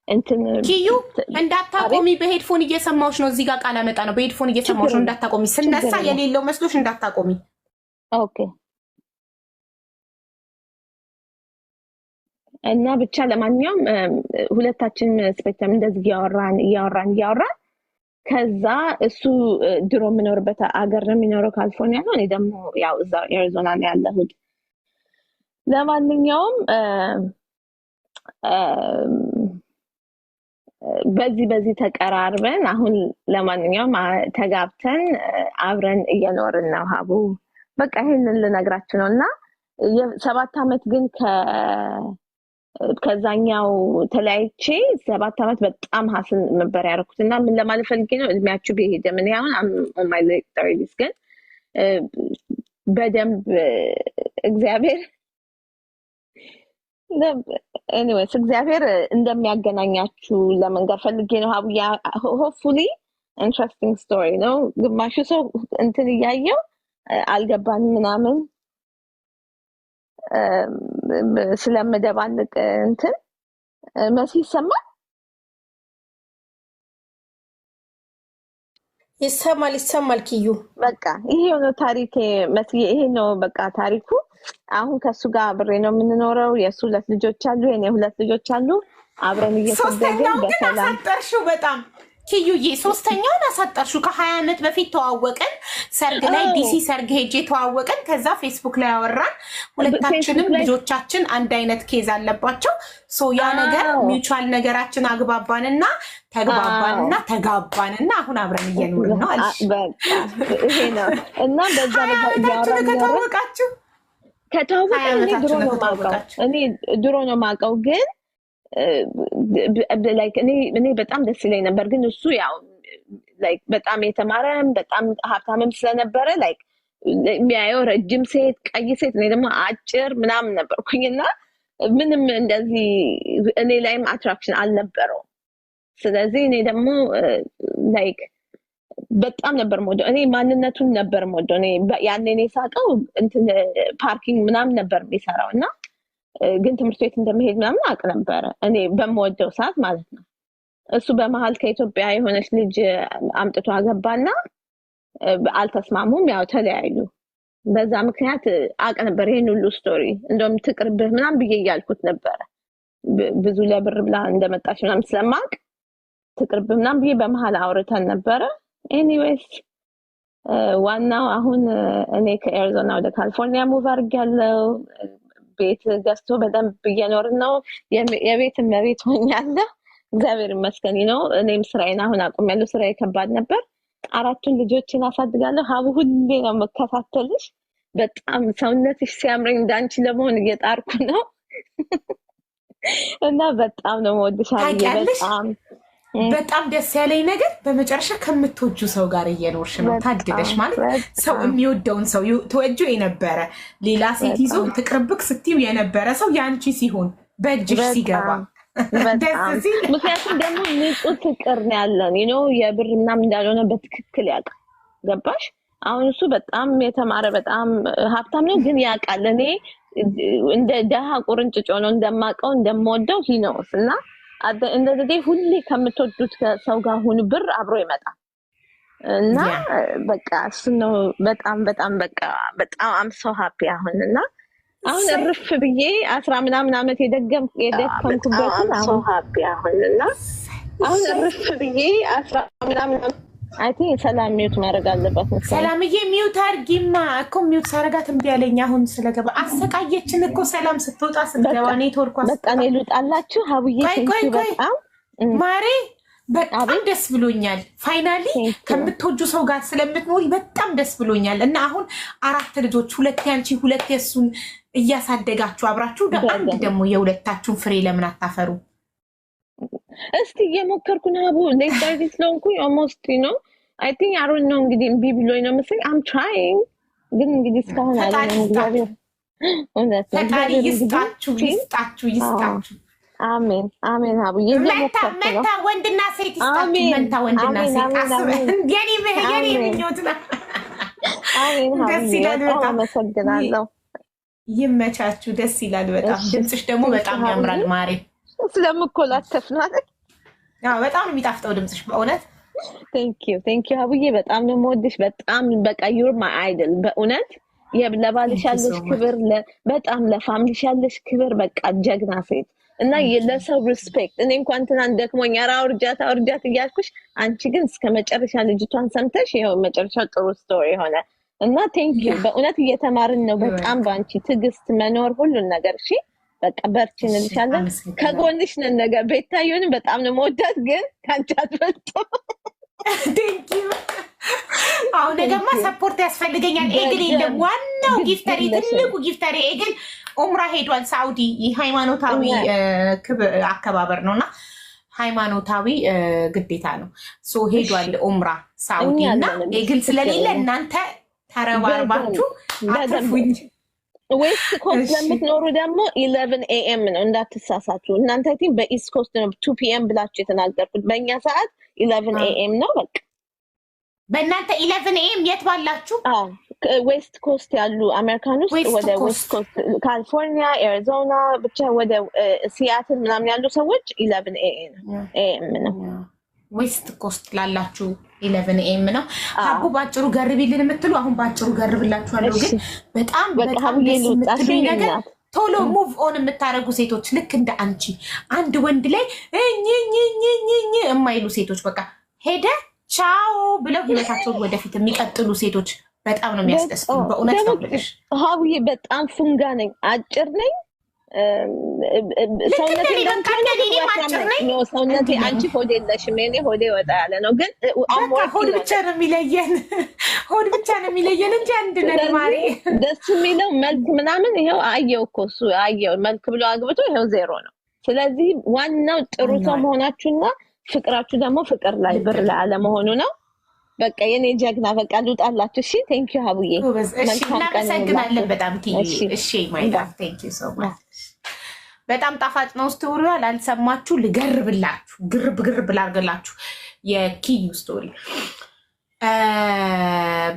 Speaker 3: እንትን
Speaker 2: ኪዩ እንዳታቆሚ በሄድፎን እየሰማሁሽ ነው። እዚህ ጋር ቃል አመጣ ነው። በሄድፎን እየሰማሁሽ ነው። እንዳታቆሚ ስነሳ የሌለው መስሎሽ እንዳታቆሚ።
Speaker 3: ኦኬ። እና ብቻ ለማንኛውም ሁለታችን ስፔክትረም እንደዚህ እያወራን ከዛ እሱ ድሮ የምኖርበት አገር ነው የሚኖረው ካሊፎርኒያ ነው። እኔ ደግሞ ያው እዛው አሪዞና ነው ያለሁት። ለማንኛውም በዚህ ተቀራርበን አሁን ለማንኛውም ተጋብተን አብረን እየኖርን ነው ሀቡ። በቃ ይሄንን ልነግራችሁ ነው። እና የ7 ዓመት ግን ከዛኛው ተለያይቼ 7 ዓመት በጣም ሀስል ነበር ያደረኩት። እና ምን ለማለት ፈልጌ ነው እድሜያችሁ ቢሄድ ምን ያሁን ኦን ማይ ሌት 30s ግን በደንብ እግዚአብሔር ኤኒዌይስ እግዚአብሔር እንደሚያገናኛችሁ ለመንገር ፈልጌ ነው ሀቡያ። ሆፕፉሊ ኢንትረስቲንግ ስቶሪ ነው። ግማሹ ሰው እንትን እያየው አልገባንም ምናምን ስለምደባልቅ እንትን መሲ
Speaker 2: ይሰማል ኪዩ።
Speaker 3: በቃ ይሄ ነው ታሪክ መሲ፣ ይሄ ነው በቃ ታሪኩ። አሁን ከሱ ጋር አብሬ ነው የምንኖረው። የሱ 2 ልጆች አሉ፣ የኔ 2 ልጆች አሉ። አብረን እየሰደግን በሰላም
Speaker 2: አሳጠርሽው በጣም ኪዩዬ። 3ኛውን አሳጠርሽው። ከ20 ዓመት በፊት ተዋወቀን ሰርግ ላይ ዲሲ ሰርግ ሄጄ ተዋወቀን። ከዛ ፌስቡክ ላይ አወራን። ሁለታችንም ልጆቻችን አንድ አይነት ኬዝ አለባቸው። ሶ ያ ነገር ሚውቹዋል ነገራችን አግባባንና ተግባባንና ተጋባንና አሁን አብረን እየኖርን ነው አልሽ።
Speaker 3: በቃ ይሄ ነው። እና በዛ
Speaker 2: ከተዋወቃችሁ
Speaker 3: እኔ ድሮ ነው የማውቀው ግን ላይክ እኔ በጣም ደስ ይለኝ ነበር። ግን እሱ ያው ላይክ በጣም የተማረም በጣም ሀብታምም ስለነበረ ላይክ የሚያየው ረጅም ሴት፣ ቀይ ሴት፣ እኔ ደግሞ አጭር ምናምን ነበርኩኝና ምንም እንደዚህ እኔ ላይም አትራክሽን አልነበረው። ስለዚህ እኔ ደግሞ ላይክ በጣም ነበር የምወደው። እኔ ማንነቱን ነበር የምወደው። እኔ ያኔ እኔ ሳቀው እንትን ፓርኪንግ ምናምን ነበር የሚሰራው እና ግን ትምህርት ቤት እንደመሄድ ምናምን አውቅ ነበረ እኔ በምወደው ሰዓት ማለት ነው። እሱ በመሀል ከኢትዮጵያ የሆነች ልጅ አምጥቶ አገባና አልተስማሙም፣ ያው ተለያዩ። በዛ ምክንያት አውቅ ነበር ይሄን ሁሉ ስቶሪ። እንደውም ትቅርብህ ምናምን ብዬ እያልኩት ነበረ ብዙ ለብር ብላ እንደመጣች ምናምን ስለማውቅ ትቅርብህ ምናምን ብዬ በመሀል አውርተን ነበረ። ኤኒዌይስ ዋናው አሁን እኔ ከአሪዞና ወደ ካሊፎርኒያ ሙቭ አድርጌያለሁ። ቤት ገዝቶ በደንብ እየኖርን ነው። የቤት እመቤት ሆኛለሁ እግዚአብሔር ይመስገን ነው። እኔም ስራዬን አሁን አቁሜያለሁ። ስራዬ ከባድ ነበር። 4 ልጆችን አሳድጋለሁ። ሀቡ ሁሌ ነው መከታተልሽ። በጣም ሰውነትሽ ሲያምረኝ እንዳንቺ ለመሆን እየጣርኩ ነው እና በጣም ነው የምወድሽ
Speaker 2: በጣም ደስ ያለኝ ነገር በመጨረሻ ከምትወጁ ሰው ጋር እየኖርሽ ነው። ታድለሽ ማለት ሰው የሚወደውን ሰው ተወጁ የነበረ ሌላ ሴት ይዞ ትቅርብክ ስትዩ የነበረ ሰው ያንቺ ሲሆን በእጅሽ ሲገባ
Speaker 3: ምክንያቱም ደግሞ ንጹህ ፍቅር ነው ያለን የብር ምናምን እንዳልሆነ በትክክል ያውቃል። ገባሽ? አሁን እሱ በጣም የተማረ በጣም ሀብታም ነው፣ ግን ያውቃል እኔ እንደ ደሃ ቁርንጭጮ ነው እንደማውቀው እንደምወደው ሂኖስ እና እንደዚህ ሁሌ ከምትወዱት ሰው ጋር ሁሉ ብር አብሮ ይመጣል እና በቃ እሱ ነው በጣም በጣም አም ሶ ሃፒ አሁን እርፍ ብዬ 10 ምናምን ዓመት የደከምኩበትን አሁን ሃፒ አሁን እርፍ ብዬ 10 ምናምን አይ ቲንክ ሰላም ሚውት ማድረግ አለባት ነው።
Speaker 2: ሰላምዬ ሚውት አድርጊማ እኮ ሚውት ሳረጋት እምቢ አለኝ። አሁን ስለገባ አሰቃየችን እኮ ሰላም ስትወጣ ስትገባ ኔትወርኩ
Speaker 3: በቃ ነው ልጣላችሁ ሀቡዬ በጣም
Speaker 2: ማሬ በጣም ደስ ብሎኛል። ፋይናሊ ከምትወጁ ሰው ጋር ስለምትኖሪ በጣም ደስ ብሎኛል። እና አሁን 4 ልጆች 2 ያንቺ 2 የሱን እያሳደጋችሁ አብራችሁ አንድ ደግሞ የሁለታችሁን ፍሬ ለምን አታፈሩ?
Speaker 3: እስቲ እየሞከርኩ ነው ሀቡ ሌት ስለሆንኩኝ ኦልሞስት አይ ቲንክ አይ ዶንት ኖ እንግዲህ እምቢ ብሎኝ ነው መሰለኝ። አም ትራይንግ ግን እንግዲህ እስካሁን
Speaker 2: ፈጣሪ ይስጣችሁ።
Speaker 3: አሜን ሀቡዬ
Speaker 2: መንታ ወንድና ሴት ይስጣችሁ። መንታ ወንድና ሴት የኔ ምኞት ነው።
Speaker 3: ደስ ይላል በጣም አመሰግናለሁ።
Speaker 2: ይመቻችሁ። ደስ ይላል በጣም ድምፅሽ ደግሞ በጣም ያምራል ማሬ።
Speaker 3: ስለምኮላተፍ ነው አይደል?
Speaker 2: በጣም የሚጣፍጠው ድምፅሽ በእውነት
Speaker 3: ቴንክ ዩ አቡዬ፣ በጣም ነው የምወድሽ። በጣም በቃ ዩር ማይ አይደል በእውነት ለባልሽ ያለሽ ክብር፣ በጣም ለፋሚሊሽ ያለሽ ክብር፣ በቃ ጀግና ሴት እና ለሰው ሪስፔክት። እኔ እንኳን ትናንት ደክሞኝ ኧረ አውርጃት እያልኩሽ፣ አንቺ ግን እስከ መጨረሻ ልጅቷን ሰምተሽ ይኸው መጨረሻው ጥሩ ስቶሪ ሆነ እና ቴንክ ዩ በእውነት እየተማርን ነው በጣም በአንቺ ትዕግስት መኖር ሁሉን ነገር። እሺ በቃ በርቺ እንልሻለን፣ ከጎንሽ ነን። ነገር ቤታየሁንም በጣም ነው የምወዳት፣ ግን ከአንቺ አትበልጥም።
Speaker 2: ቴንክ ዩ። አሁን ነገማ ሰፖርት ያስፈልገኛል። ኤግል የለም ዋናው ጊፍተሪ፣ ትልቁ ጊፍተሪ ኤግል ኡምራ ሄዷል ሳውዲ። ሃይማኖታዊ አከባበር ነው እና ሃይማኖታዊ ግዴታ ነው። ሶ ሄዷል ኡምራ ሳውዲ እና ኤግል ስለሌለ እናንተ ተረባርባችሁ አትርፉኝ።
Speaker 3: ዌስት ኮስት ለምትኖሩ ደግሞ 11 AM ነው እንዳትሳሳቱ። እናንተ ቲም በኢስት ኮስት ነው 2 PM ብላችሁ የተናገርኩት፣ በእኛ ሰዓት 11 AM ነው። በቃ
Speaker 2: በእናንተ 11 AM የት ባላችሁ?
Speaker 3: ዌስት ኮስት ያሉ አሜሪካን ውስጥ ወደ ዌስት ኮስት ካሊፎርኒያ፣ አሪዞና ብቻ ወደ ሲያትል ምናምን ያሉ ሰዎች 11 AM ነው።
Speaker 2: ዌስት ኮስት ላላችሁ 11 AM ነው። ሀቡ ባጭሩ ገርቢልን የምትሉ አሁን ባጭሩ ገርብላችኋለሁ። ግን በጣም ደስ የምትሉኝ ነገር ቶሎ ሙቭ ኦን የምታደርጉ ሴቶች፣ ልክ እንደ አንቺ አንድ ወንድ ላይ የማይሉ ሴቶች፣ በቃ ሄደ ቻው ብለው ህይወታቸውን ወደፊት የሚቀጥሉ ሴቶች በጣም ነው የሚያስደስቱ። በእውነት ነው ብለሽ
Speaker 3: ሀቡዬ፣ በጣም ፉንጋ ነኝ፣ አጭር ነኝ። ሰውነቴ አንቺ ሆድ የለሽም፣ እኔ ሆዴ ወጣ ያለ ነው። ግን
Speaker 2: ሆድ ብቻ ነው የሚለየን፣ ሆድ ብቻ ነው የሚለየን እንጂ አንድ ነን ማሪ።
Speaker 3: ደስ የሚለው መልክ ምናምን ይኸው አየው እኮ እሱ አየው መልክ ብሎ አግብቶ ይኸው 0 ነው። ስለዚህ ዋናው ጥሩ ሰው መሆናችሁና ፍቅራችሁ ደግሞ ፍቅር ላይ ብር ላይ አለመሆኑ ነው። በቃ የኔ ጀግና፣ በቃ ልውጣላችሁ። እሺ ቴንክ ዩ ሀቡዬ፣
Speaker 2: እናመሰግናለን በጣም ቲቪ። እሺ ማይ ላቭ ቴንክ ዩ ሶ ማች። በጣም ጣፋጭ ነው ስቶሪዋ። ላልሰማችሁ ልገርብላችሁ፣ ግርብ ላርገላችሁ የኪዩ ስቶሪ።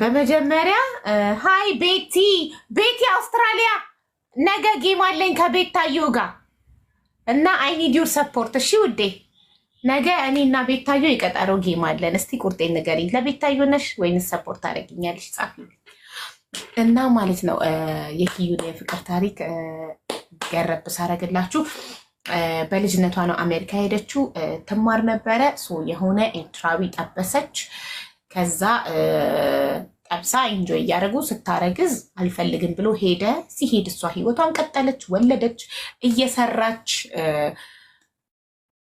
Speaker 2: በመጀመሪያ ሃይ ቤቲ አውስትራሊያ፣ ነገ ጌም አለኝ ከቤታዮ ጋር እና አይ ኒድ ዩር ሰፖርት። እሺ ውዴ፣ ነገ እኔ እና ቤታዮ የቀጠረው ጌም አለን። እስቲ ቁርጤን ንገሪኝ። ለቤታዮ ነሽ ወይንስ ሰፖርት ታደርጊኛለሽ? ጻፊ እና ማለት ነው የኪዩን የፍቅር ታሪክ ገረብ ሳረግላችሁ። በልጅነቷ ነው አሜሪካ ሄደችው። ትማር ነበረ። የሆነ ኤርትራዊ ጠበሰች። ከዛ ጠብሳ ኢንጆይ እያደረጉ ስታረግዝ አልፈልግም ብሎ ሄደ። ሲሄድ እሷ ህይወቷን ቀጠለች፣ ወለደች፣ እየሰራች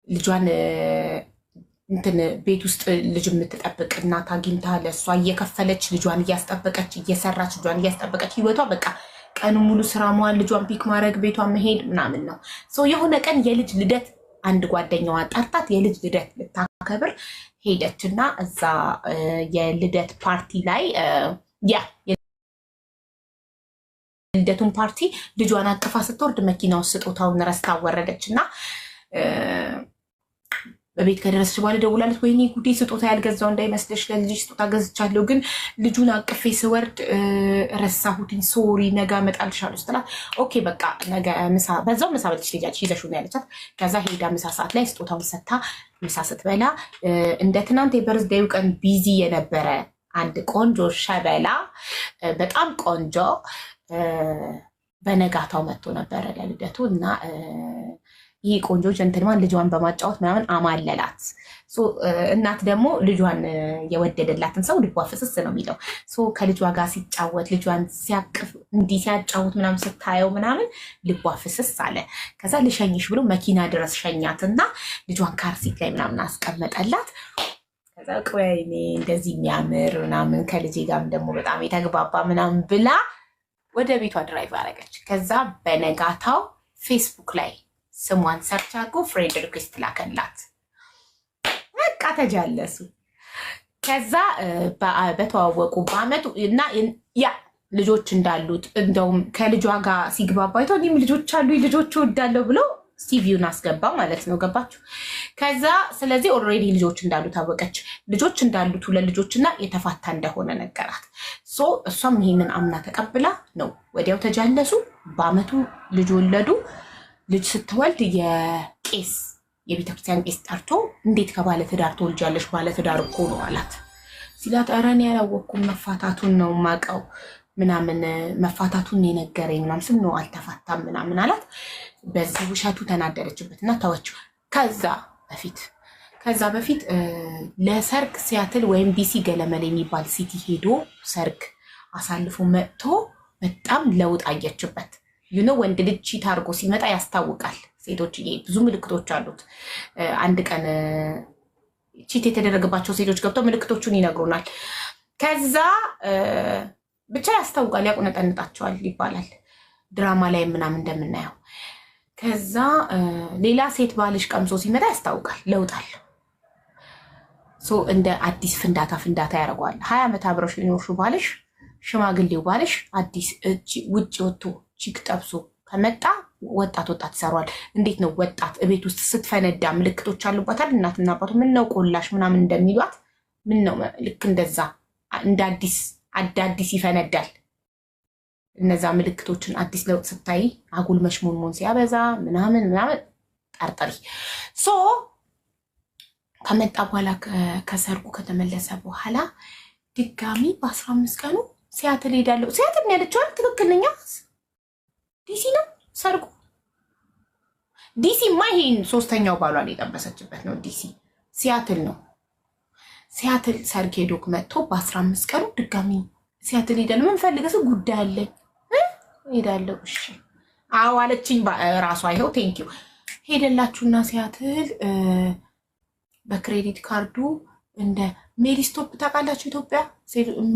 Speaker 2: ልጇን እንትን ቤት ውስጥ ልጅ የምትጠብቅ እናት አግኝታ ለእሷ እየከፈለች ልጇን እያስጠበቀች እየሰራች ልጇን እያስጠበቀች ህይወቷ በቃ ቀኑ ሙሉ ስራ መዋል፣ ልጇን ፒክ ማድረግ፣ ቤቷን መሄድ ምናምን ነው። የሆነ ቀን የልጅ ልደት አንድ ጓደኛዋ ጠርታት የልጅ ልደት ልታከብር ሄደች እና እዛ የልደት ፓርቲ ላይ የልደቱን ፓርቲ ልጇን አቅፋ ስትወርድ መኪናው ስጦታውን ረስታ ወረደች እና በቤት ከደረሰች በኋላ ደውላለች። ወይኔ ጉዴ ስጦታ ያልገዛው እንዳይመስልሽ ለልጅ ስጦታ ገዝቻለሁ፣ ግን ልጁን አቅፌ ስወርድ ረሳሁትኝ፣ ሶሪ ነገ እመጣልሻለሁ ስትላት፣ ኦኬ በቃ ነገ ምሳ በዛው ምሳ በልሽ ልጃች ይዘሽ ነው ያለቻት። ከዛ ሄዳ ምሳ ሰዓት ላይ ስጦታውን ሰታ ምሳ ስትበላ እንደ ትናንት የበርዝዴው ቀን ቢዚ የነበረ አንድ ቆንጆ ሸበላ በጣም ቆንጆ በነጋታው መጥቶ ነበረ ለልደቱ እና ይህ ቆንጆ ጀንትልማን ልጇን በማጫወት ምናምን አማለላት። እናት ደግሞ ልጇን የወደደላትን ሰው ልቧ ፍስስ ነው የሚለው። ከልጇ ጋር ሲጫወት ልጇን ሲያቅፍ እንዲህ ሲያጫወት ምናምን ስታየው ምናምን ልቧ ፍስስ አለ። ከዛ ልሸኝሽ ብሎ መኪና ድረስ ሸኛትና ልጇን ካርሲት ላይ ምናምን አስቀመጠላት። ከዛ ቆይኔ እንደዚህ የሚያምር ምናምን ከልጄ ጋርም ደግሞ በጣም የተግባባ ምናምን ብላ ወደ ቤቷ ድራይቭ አረገች። ከዛ በነጋታው ፌስቡክ ላይ ስሟን ሰርች አድርጎ ፍሬንድ ሪኩዌስት ላከላት። በቃ ተጃለሱ። ከዛ በተዋወቁ በአመቱ እና ያ ልጆች እንዳሉት እንደውም ከልጇ ጋር ሲግባባ አይቶ እኔም ልጆች አሉ ልጆች እወዳለሁ ብሎ ሲቪውን አስገባ ማለት ነው። ገባችሁ? ከዛ ስለዚህ ኦልሬዲ ልጆች እንዳሉ ታወቀች። ልጆች እንዳሉት ሁለት ልጆች እና የተፋታ እንደሆነ ነገራት። እሷም ይሄንን አምና ተቀብላ ነው ወዲያው ተጃለሱ። በአመቱ ልጅ ወለዱ። ልጅ ስትወልድ የቄስ የቤተክርስቲያን ቄስ ጠርቶ እንዴት ከባለ ትዳር ትወልጃለሽ? ባለ ትዳር እኮ ነው አላት። ሲላት ኧረ እኔ ያላወቅኩም መፋታቱን ነው የማውቀው ምናምን መፋታቱን የነገረኝ ምናምን ስል ነው አልተፋታም ምናምን አላት። በዚህ ውሸቱ ተናደረችበትና ተወችው። ከዛ በፊት ለሰርግ ሲያትል ወይም ዲሲ ገለመል የሚባል ሲቲ ሄዶ ሰርግ አሳልፎ መጥቶ በጣም ለውጥ አየችበት። ወንድ ልጅ ቺት አድርጎ ሲመጣ ያስታውቃል። ሴቶችዬ ብዙ ምልክቶች አሉት። አንድ ቀን ቺት የተደረገባቸው ሴቶች ገብተው ምልክቶቹን ይነግሩናል። ከዛ ብቻ ያስታውቃል፣ ያቁነጠንጣቸዋል ይባላል ድራማ ላይ ምናምን እንደምናየው። ከዛ ሌላ ሴት ባልሽ ቀምሶ ሲመጣ ያስታውቃል፣ ለውጣል። እንደ አዲስ ፍንዳታ ያደርገዋል። 20 ዓመት አብረሽ ሊኖርሹ ባልሽ ሽማግሌው ባልሽ አዲስ ውጭ ወጥቶ ቺክ ጠብሶ ከመጣ ወጣት ይሰሯል። እንዴት ነው ወጣት እቤት ውስጥ ስትፈነዳ ምልክቶች አሉባታል። እናትና አባቱ ምን ነው ቆላሽ ምናምን እንደሚሏት ምን ነው ልክ እንደዛ እንደ አዲስ ይፈነዳል። እነዛ ምልክቶችን አዲስ ለውጥ ስታይ አጉል መሽሞንሞን ሲያበዛ ምናምን ጠርጠሪ ከመጣ በኋላ ከሰርጉ ከተመለሰ በኋላ ድጋሚ በ15 ቀኑ ሲያትል ሄዳለሁ። ሲያትል ነው ያለችው። ትክክለኛ ዲሲ ነው ሰርጉ። ዲሲ ይሄን ሶስተኛው ባሏን የጠበሰችበት ነው። ዲሲ ሲያትል ነው። ሲያትል ሰርግ ሄዶ መጥቶ በ15 ቀኑ ድጋሚ ሲያትል ሄዳለሁ። ምን ፈልገስ ጉዳይ አለኝ ሄዳለሁ። እሺ አዎ አለችኝ ራሷ። ይኸው ቴንኪው ሄደላችሁና ሲያትል በክሬዲት ካርዱ እንደ ሜሪስቶፕ ታውቃላችሁ? ኢትዮጵያ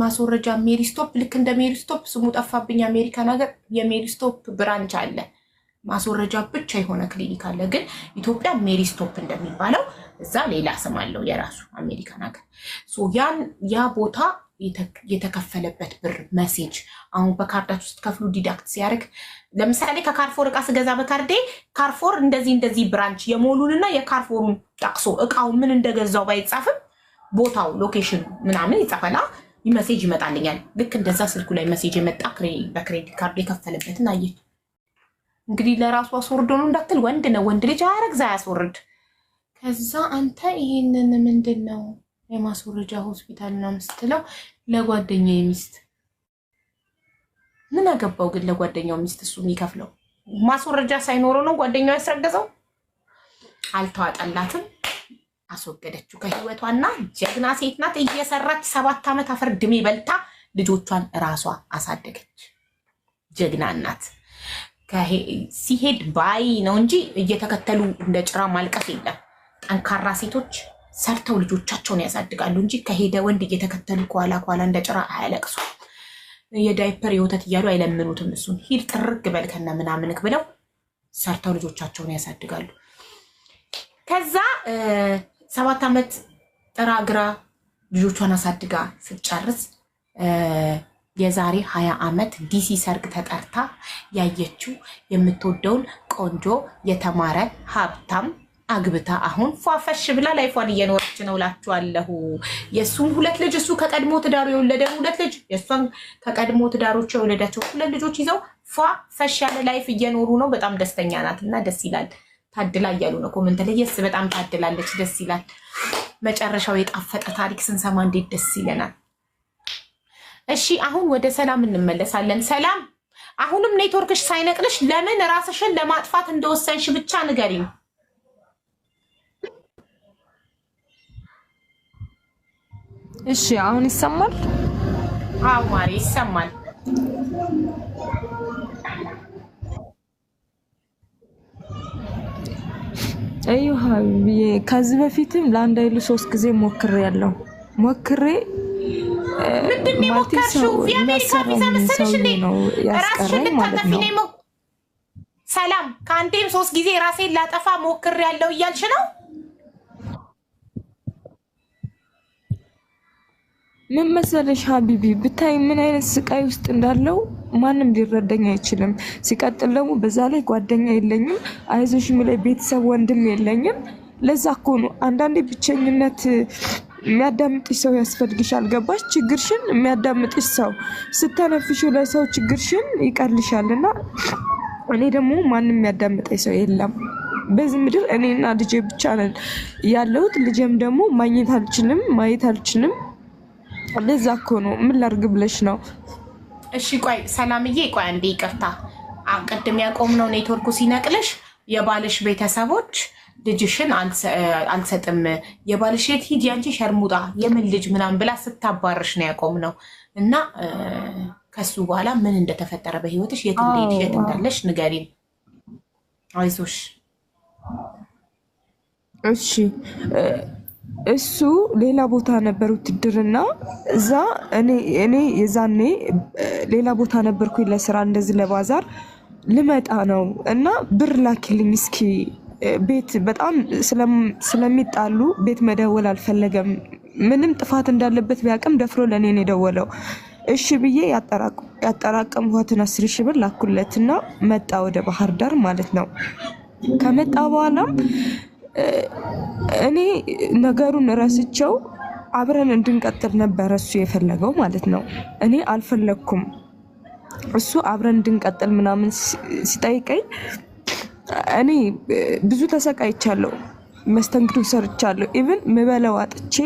Speaker 2: ማስወረጃ ሜሪስቶፕ፣ ልክ እንደ ሜሪስቶፕ ስሙ ጠፋብኝ። አሜሪካን ሀገር የሜሪስቶፕ ብራንች አለ። ማስወረጃ ብቻ የሆነ ክሊኒክ አለ። ግን ኢትዮጵያ ሜሪስቶፕ እንደሚባለው እዛ ሌላ ስም አለው የራሱ አሜሪካን ሀገር። ያ ቦታ የተከፈለበት ብር መሴጅ አሁን በካርዳችሁ ስትከፍሉ ዲዳክት ሲያደርግ፣ ለምሳሌ ከካርፎር እቃ ስገዛ በካርዴ ካርፎር እንደዚህ ብራንች የሞሉንና የካርፎሩን ጠቅሶ እቃው ምን እንደገዛው ባይጻፍም ቦታው ሎኬሽን ምናምን ይጻፈላ መሴጅ ይመጣልኛል። ልክ እንደዛ ስልኩ ላይ መሴጅ የመጣ በክሬዲት ካርድ የከፈለበትን አየ። እንግዲህ ለራሱ አስወርዶ ነው እንዳትል፣ ወንድ ነው ወንድ ልጅ አያረግዛ ያስወርድ። ከዛ አንተ ይሄንን ምንድን ነው የማስወረጃ ሆስፒታል ነው ስትለው ለጓደኛዬ ሚስት። ምን አገባው ግን ለጓደኛው ሚስት እሱ የሚከፍለው? ማስወረጃ ሳይኖረው ነው ጓደኛው ያስረገዘው። አልተዋጠላትም፣ አስወገደችው ከህይወቷና ጀግና ሴት ናት። እየሰራች 7 ዓመት አፈር ድሜ በልታ ልጆቿን ራሷ አሳደገች። ጀግና ናት። ሲሄድ ባይ ነው እንጂ እየተከተሉ እንደ ጭራ ማልቀስ የለም። ጠንካራ ሴቶች ሰርተው ልጆቻቸውን ያሳድጋሉ እንጂ ከሄደ ወንድ እየተከተሉ ከኋላ እንደ ጭራ አያለቅሱ። የዳይፐር የወተት እያሉ አይለምኑትም። እሱን ሂድ ጥርግ በል ከነ ምናምንክ ብለው ሰርተው ልጆቻቸውን ያሳድጋሉ። ከዛ 7 ዓመት ጥራ ግራ ልጆቿን አሳድጋ ስትጨርስ የዛሬ 20 ዓመት ዲሲ ሰርግ ተጠርታ ያየችው የምትወደውን ቆንጆ የተማረ ሀብታም አግብታ አሁን ፏፈሽ ብላ ላይፏን እየኖረች ነው እላችኋለሁ። የእሱን 2 ልጅ እሱ ከቀድሞ ትዳሩ የወለደ 2 ልጅ የእሷን ከቀድሞ ትዳሮች የወለዳቸው 2 ልጆች ይዘው ፏፈሽ ያለ ላይፍ እየኖሩ ነው። በጣም ደስተኛ ናት እና ደስ ይላል። ታድላ እያሉ ነው ኮመንት ላይ። የስ በጣም ታድላለች፣ ደስ ይላል። መጨረሻው የጣፈጠ ታሪክ ስንሰማ እንዴት ደስ ይለናል። እሺ አሁን ወደ ሰላም እንመለሳለን። ሰላም አሁንም ኔትወርክሽ ሳይነቅልሽ ለምን ራስሽን ለማጥፋት እንደወሰንሽ ብቻ ንገሪኝ።
Speaker 1: እሺ አሁን ይሰማል?
Speaker 2: አዎ ማሪ ይሰማል።
Speaker 1: አዩ ሀቢዬ ከዚህ በፊትም ለአንድ አይሉ 3 ጊዜ ሞክሬ
Speaker 2: ምንድን ነው ሞከርሽው? የአሜሪካ ቪዛ መሰለሽ እንዴ? ራስሽን ልታጠፊ ነው? ሰላም ከአንዴም 3 ጊዜ ራሴን ላጠፋ ሞክሬያለሁ እያልሽ ነው?
Speaker 1: ምን መሰለሽ ሀቢቢ ብታይ ምን አይነት ስቃይ ውስጥ እንዳለው ማንም ሊረዳኝ አይችልም። ሲቀጥል ደግሞ በዛ ላይ ጓደኛ የለኝም፣ አይዞሽ የሚለኝ ቤተሰብ ወንድም የለኝም። ለዛ እኮ ነው አንዳንዴ ብቸኝነት የሚያዳምጥሽ ሰው ያስፈልግሻል። ገባሽ? ችግርሽን የሚያዳምጥሽ ሰው ስተነፍሽው ለሰው ችግርሽን ይቀልሻልና እኔ ደግሞ ማንም የሚያዳምጠኝ ሰው የለም። በዚህ ምድር እኔና ልጄ ብቻ ነን ያለሁት። ልጄም ደግሞ ማግኘት አልችልም፣ ማየት አልችልም። ለዛ እኮ ነው። ምን ላድርግ ብለሽ ነው?
Speaker 2: እሺ ቆይ ሰላምዬ፣ ቆይ አንዴ ይቅርታ። ቅድም ያቆምነው ኔትወርኩ ሲነቅልሽ የባልሽ ቤተሰቦች ልጅሽን አልሰጥም፣ የባልሽ የት ሂጂ አንቺ ሸርሙጣ የምን ልጅ ምናምን ብላ ስታባርሽ ነው ያቆምነው። እና ከሱ በኋላ ምን እንደተፈጠረ በህይወትሽ የት እንደሄድሽ የት እንዳለሽ ንገሪን። አይዞሽ።
Speaker 1: እሺ እሱ ሌላ ቦታ ነበር ውትድርና። እዛ እኔ የዛኔ ሌላ ቦታ ነበርኩኝ ለስራ እንደዚህ ለባዛር ልመጣ ነው እና ብር ላኪልኝ እስኪ። ቤት በጣም ስለሚጣሉ ቤት መደወል አልፈለገም። ምንም ጥፋት እንዳለበት ቢያቅም ደፍሮ ለእኔ ነው የደወለው። እሺ ብዬ ያጠራቀምኳትን 10,000 ብር ላኩለትና መጣ ወደ ባህር ዳር ማለት ነው። ከመጣ በኋላም እኔ ነገሩን ረስቸው አብረን እንድንቀጥል ነበር እሱ የፈለገው ማለት ነው። እኔ አልፈለኩም። እሱ አብረን እንድንቀጥል ምናምን ሲጠይቀኝ እኔ ብዙ ተሰቃይቻለሁ፣ መስተንግዶ ሰርቻለሁ። ኢቭን ምበለው አጥቼ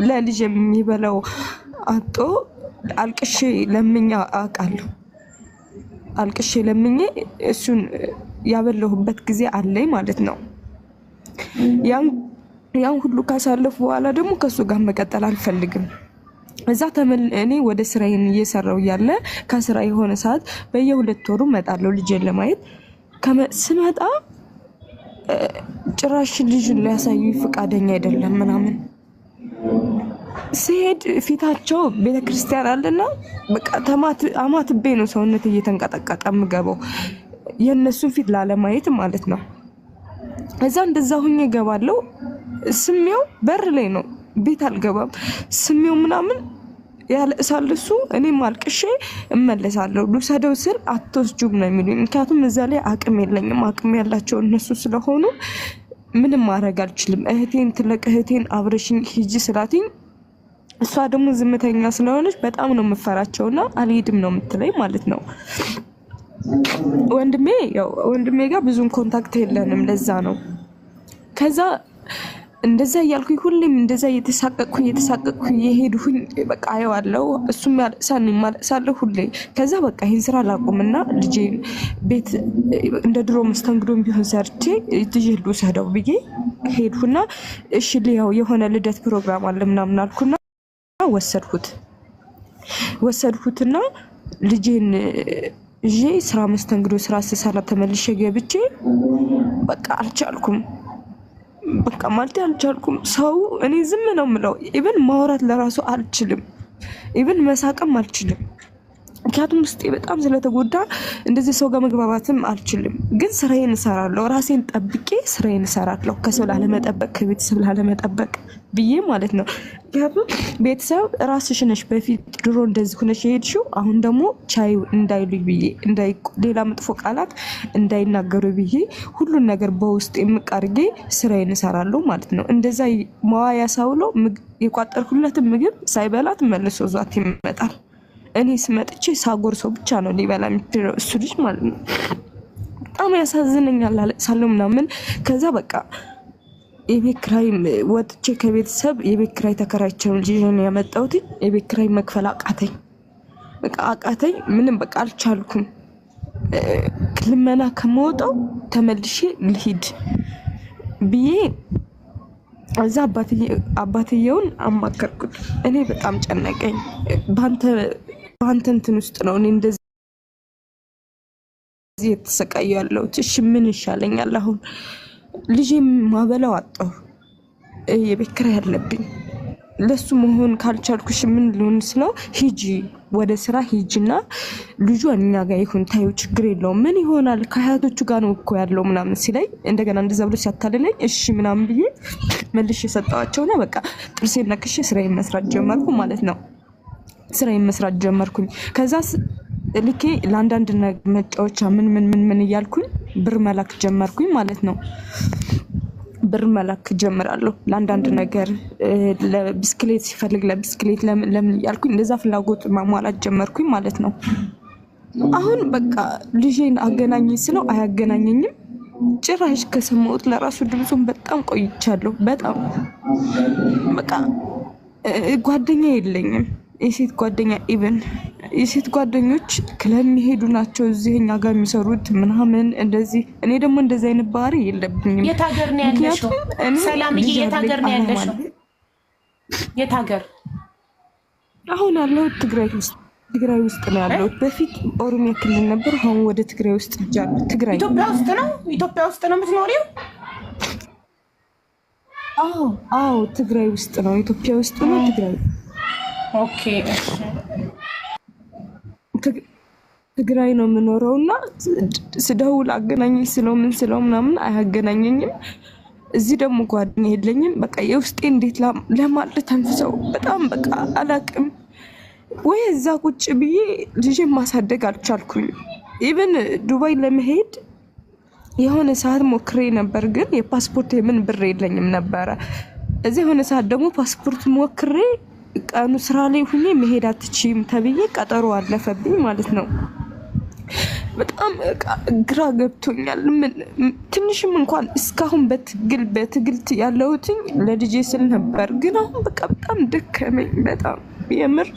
Speaker 1: ለልጅ የሚበለው አጦ አልቅሼ ለምኛ አውቃለሁ። አልቅሼ ለምኜ እሱን ያበለሁበት ጊዜ አለኝ ማለት ነው። ያን ሁሉ ካሳለፉ በኋላ ደግሞ ከሱ ጋር መቀጠል አልፈልግም። እዛ እኔ ወደ ስራዬን እየሰራው ያለ ከስራ የሆነ ሰዓት በየ2 ወሩ መጣለው ልጄን ለማየት። ስመጣ ጭራሽ ልጁን ሊያሳዩ ፈቃደኛ አይደለም ምናምን። ሲሄድ ፊታቸው ቤተክርስቲያን አለና በቃ አማትቤ ነው ሰውነት እየተንቀጠቀጠ ምገባው የነሱን ፊት ላለማየት ማለት ነው። እዛ እንደዛ ሁኜ ገባለው። ስሜው በር ላይ ነው፣ ቤት አልገባም። ስሜው ምናምን ያለእሳል እሱ። እኔም አልቅሼ እመለሳለሁ። ልውሰደው ስል አትወስጂውም ነው የሚሉኝ። ምክንያቱም እዛ ላይ አቅም የለኝም። አቅም ያላቸው እነሱ ስለሆኑ ምንም ማድረግ አልችልም። እህቴን ትልቅ እህቴን አብረሽኝ ሂጂ ስላትኝ እሷ ደግሞ ዝምተኛ ስለሆነች በጣም ነው የምፈራቸውና አልሄድም ነው የምትለኝ ማለት ነው። ወንድሜ ጋር ብዙም ኮንታክት የለንም፣ ለዛ ነው። ከዛ እንደዛ እያልኩኝ ሁሌም እንደዛ እየተሳቀቅኩኝ የሄድኩኝ በቃ አየዋለሁ። እሱም ያለቅሳል እኔም አለቅሳለሁ ሁሌ። ከዛ በቃ ይሄን ስራ ላቁምና ልጄን ቤት እንደ ድሮ መስተንግዶም ቢሆን ሰርቼ ልጄ ልውሰደው ብዬ ሄድኩና እሺ ሊያው የሆነ ልደት ፕሮግራም አለ ምናምን አልኩና ወሰድኩትና ልጄን ይዤ ስራ መስተንግዶ ስራ ስሰራ ተመልሼ ገብቼ በቃ አልቻልኩም። በቃ ማለት አልቻልኩም። ሰው እኔ ዝም ነው የምለው። ኢቭን ማውራት ለራሱ አልችልም። ኢቭን መሳቅም አልችልም። ምክንያቱም ውስጤ በጣም ስለተጎዳ እንደዚህ ሰው ጋር መግባባትም አልችልም። ግን ስራዬን እሰራለሁ፣ ራሴን ጠብቄ ስራዬን እሰራለሁ። ከሰው ላለመጠበቅ ከቤተሰብ ላለመጠበቅ ብዬ ማለት ነው። ምክንያቱም ቤተሰብ ራስሽ ነሽ በፊት ድሮ እንደዚህ ሆነሽ የሄድሽው፣ አሁን ደግሞ ቻይ እንዳይሉኝ ብዬ ሌላ መጥፎ ቃላት እንዳይናገሩ ብዬ ሁሉን ነገር በውስጥ የምቃርጌ ስራዬን እሰራለሁ ማለት ነው። እንደዛ መዋያ ሳውለው የቋጠርኩለትን ምግብ ሳይበላት መልሶ ዟት ይመጣል። እኔ ስመጥቼ ሳጎርሰው ብቻ ነው ሊበላ የሚችለው እሱ ልጅ ማለት ነው። በጣም ያሳዝነኛል፣ አለቅሳለሁ ምናምን። ከዛ በቃ የቤት ኪራይ ወጥቼ ከቤተሰብ የቤት ኪራይ ተከራይቼ ነው ልጄን ያመጣሁት። የቤት ኪራይ መክፈል አቃተኝ፣ በቃ አቃተኝ። ምንም በቃ አልቻልኩም። ልመና ከመወጣው ተመልሼ ልሂድ ብዬ እዛ አባትየውን አማከርኩት። እኔ በጣም ጨነቀኝ። በአንተ እንትን ውስጥ ነው እኔ እንደዚህ የተሰቃየሁ ያለሁት። እሺ ምን ይሻለኛል አሁን? ልጄ ማበላው አጣሁ፣ የቤት ኪራይ አለብኝ። ለሱ መሆን ካልቻልኩሽ ምን ሊሆን ስለው ሂጂ ወደ ስራ ሂጂና ልጁ እኛ ጋር ይሁን ታዩ፣ ችግር የለውም። ምን ይሆናል ከሀያቶቹ ጋር ነው እኮ ያለው ምናምን ሲለኝ እንደገና እንደዛ ብሎ ሲያታልለኝ እሺ ምናምን ብዬ መልሼ የሰጠዋቸውና በቃ ጥርሴን ነክሼ ስራዬን መስራት ጀመርኩ ማለት ነው። ስራዬን መስራት ጀመርኩኝ። ከዛ ልኬ ለአንዳንድ መጫወቻ ምን እያልኩኝ ብር መላክ ጀመርኩኝ ማለት ነው። ብር መላክ ጀምራለሁ ለአንዳንድ ነገር፣ ለብስክሌት ሲፈልግ ለብስክሌት ለምን እያልኩኝ እንደዛ ፍላጎት ማሟላት ጀመርኩኝ ማለት ነው። አሁን በቃ ልጄን አገናኝ ስለው አያገናኘኝም። ጭራሽ ከሰማሁት ለራሱ ድምፁን በጣም ቆይቻለሁ። በጣም በቃ ጓደኛ የለኝም፣ የሴት ጓደኛ ኢቨን የሴት ጓደኞች ክለብ የሚሄዱ ናቸው እዚህ እኛ ጋር የሚሰሩት ምናምን እንደዚህ። እኔ ደግሞ እንደዚህ አይነት ባህሪ የለብኝም።
Speaker 2: የት ሀገር ነው ያለሽው ሰላምዬ? የት ሀገር ነው ያለሽው? የት ሀገር?
Speaker 1: አሁን ያለሁት ትግራይ ውስጥ ነው ያለሁት። በፊት ኦሮሚያ ክልል ነበር፣ አሁን ወደ ትግራይ ውስጥ ሄጃለሁ። ትግራይ
Speaker 2: ኢትዮጵያ ውስጥ ነው? ኢትዮጵያ ውስጥ ነው የምትኖሪው?
Speaker 1: አዎ ትግራይ ውስጥ ነው። ኢትዮጵያ ውስጥ ነው ትግራይ።
Speaker 2: ኦኬ
Speaker 1: ትግራይ ነው የምኖረው እና ስደውል አገናኘኝ ስለው ምን ስለው ምናምን አያገናኘኝም። እዚህ ደግሞ ጓደኛ የለኝም። በቃ የውስጤ እንዴት ለማለት ተንፍሰው በጣም በቃ አላቅም ወይ እዛ ቁጭ ብዬ ልጄን ማሳደግ አልቻልኩኝ። ኢቨን ዱባይ ለመሄድ የሆነ ሰዓት ሞክሬ ነበር፣ ግን የፓስፖርት የምን ብር የለኝም ነበረ። እዚህ የሆነ ሰዓት ደግሞ ፓስፖርት ሞክሬ ቀኑ ስራ ላይ ሁኜ መሄድ አትችይም ተብዬ ቀጠሮ አለፈብኝ ማለት ነው። በጣም ግራ ገብቶኛል። ትንሽም እንኳን እስካሁን በትግል ያለሁትኝ ለልጄ ስል ነበር፣ ግን አሁን በቃ በጣም ደከመኝ። በጣም የምር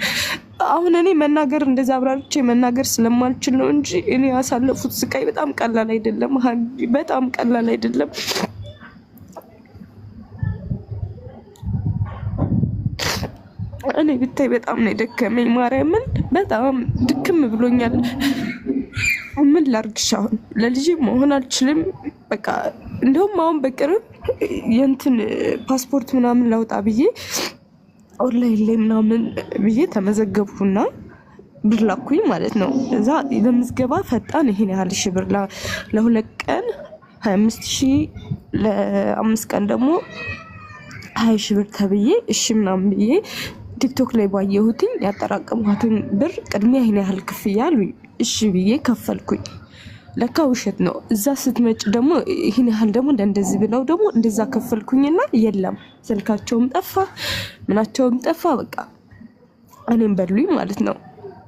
Speaker 1: አሁን እኔ መናገር እንደዛ አብራርቼ መናገር ስለማልችል ነው እንጂ እኔ ያሳለፉት ስቃይ በጣም ቀላል አይደለም። በጣም ቀላል አይደለም። እኔ ብታይ በጣም ነው የደከመኝ። ማርያምን በጣም ድክም ብሎኛል። ምን ላርግሽ? አሁን ለልጄ መሆን አልችልም። በቃ እንደውም አሁን በቅርብ የእንትን ፓስፖርት ምናምን ላውጣ ብዬ ኦንላይን ላይ ምናምን ብዬ ተመዘገብኩና ብር ላኩኝ ማለት ነው። እዛ ለምዝገባ ፈጣን ይሄን ያህል ሺህ ብር ለ2 ቀን 25,000 ለ5 ቀን ደግሞ 20,000 ብር ተብዬ እሺ ምናምን ብዬ ቲክቶክ ላይ ባየሁትኝ ያጠራቀምኳትን ብር ቅድሚያ ይሄን ያህል ክፍያ አሉኝ። እሺ ብዬ ከፈልኩኝ። ለካ ውሸት ነው። እዛ ስትመጭ ደግሞ ይሄን ያህል ደግሞ እንደዚህ ብለው ደግሞ እንደዛ ከፈልኩኝና የለም ስልካቸውም ጠፋ ምናቸውም ጠፋ። በቃ እኔም በሉኝ ማለት ነው።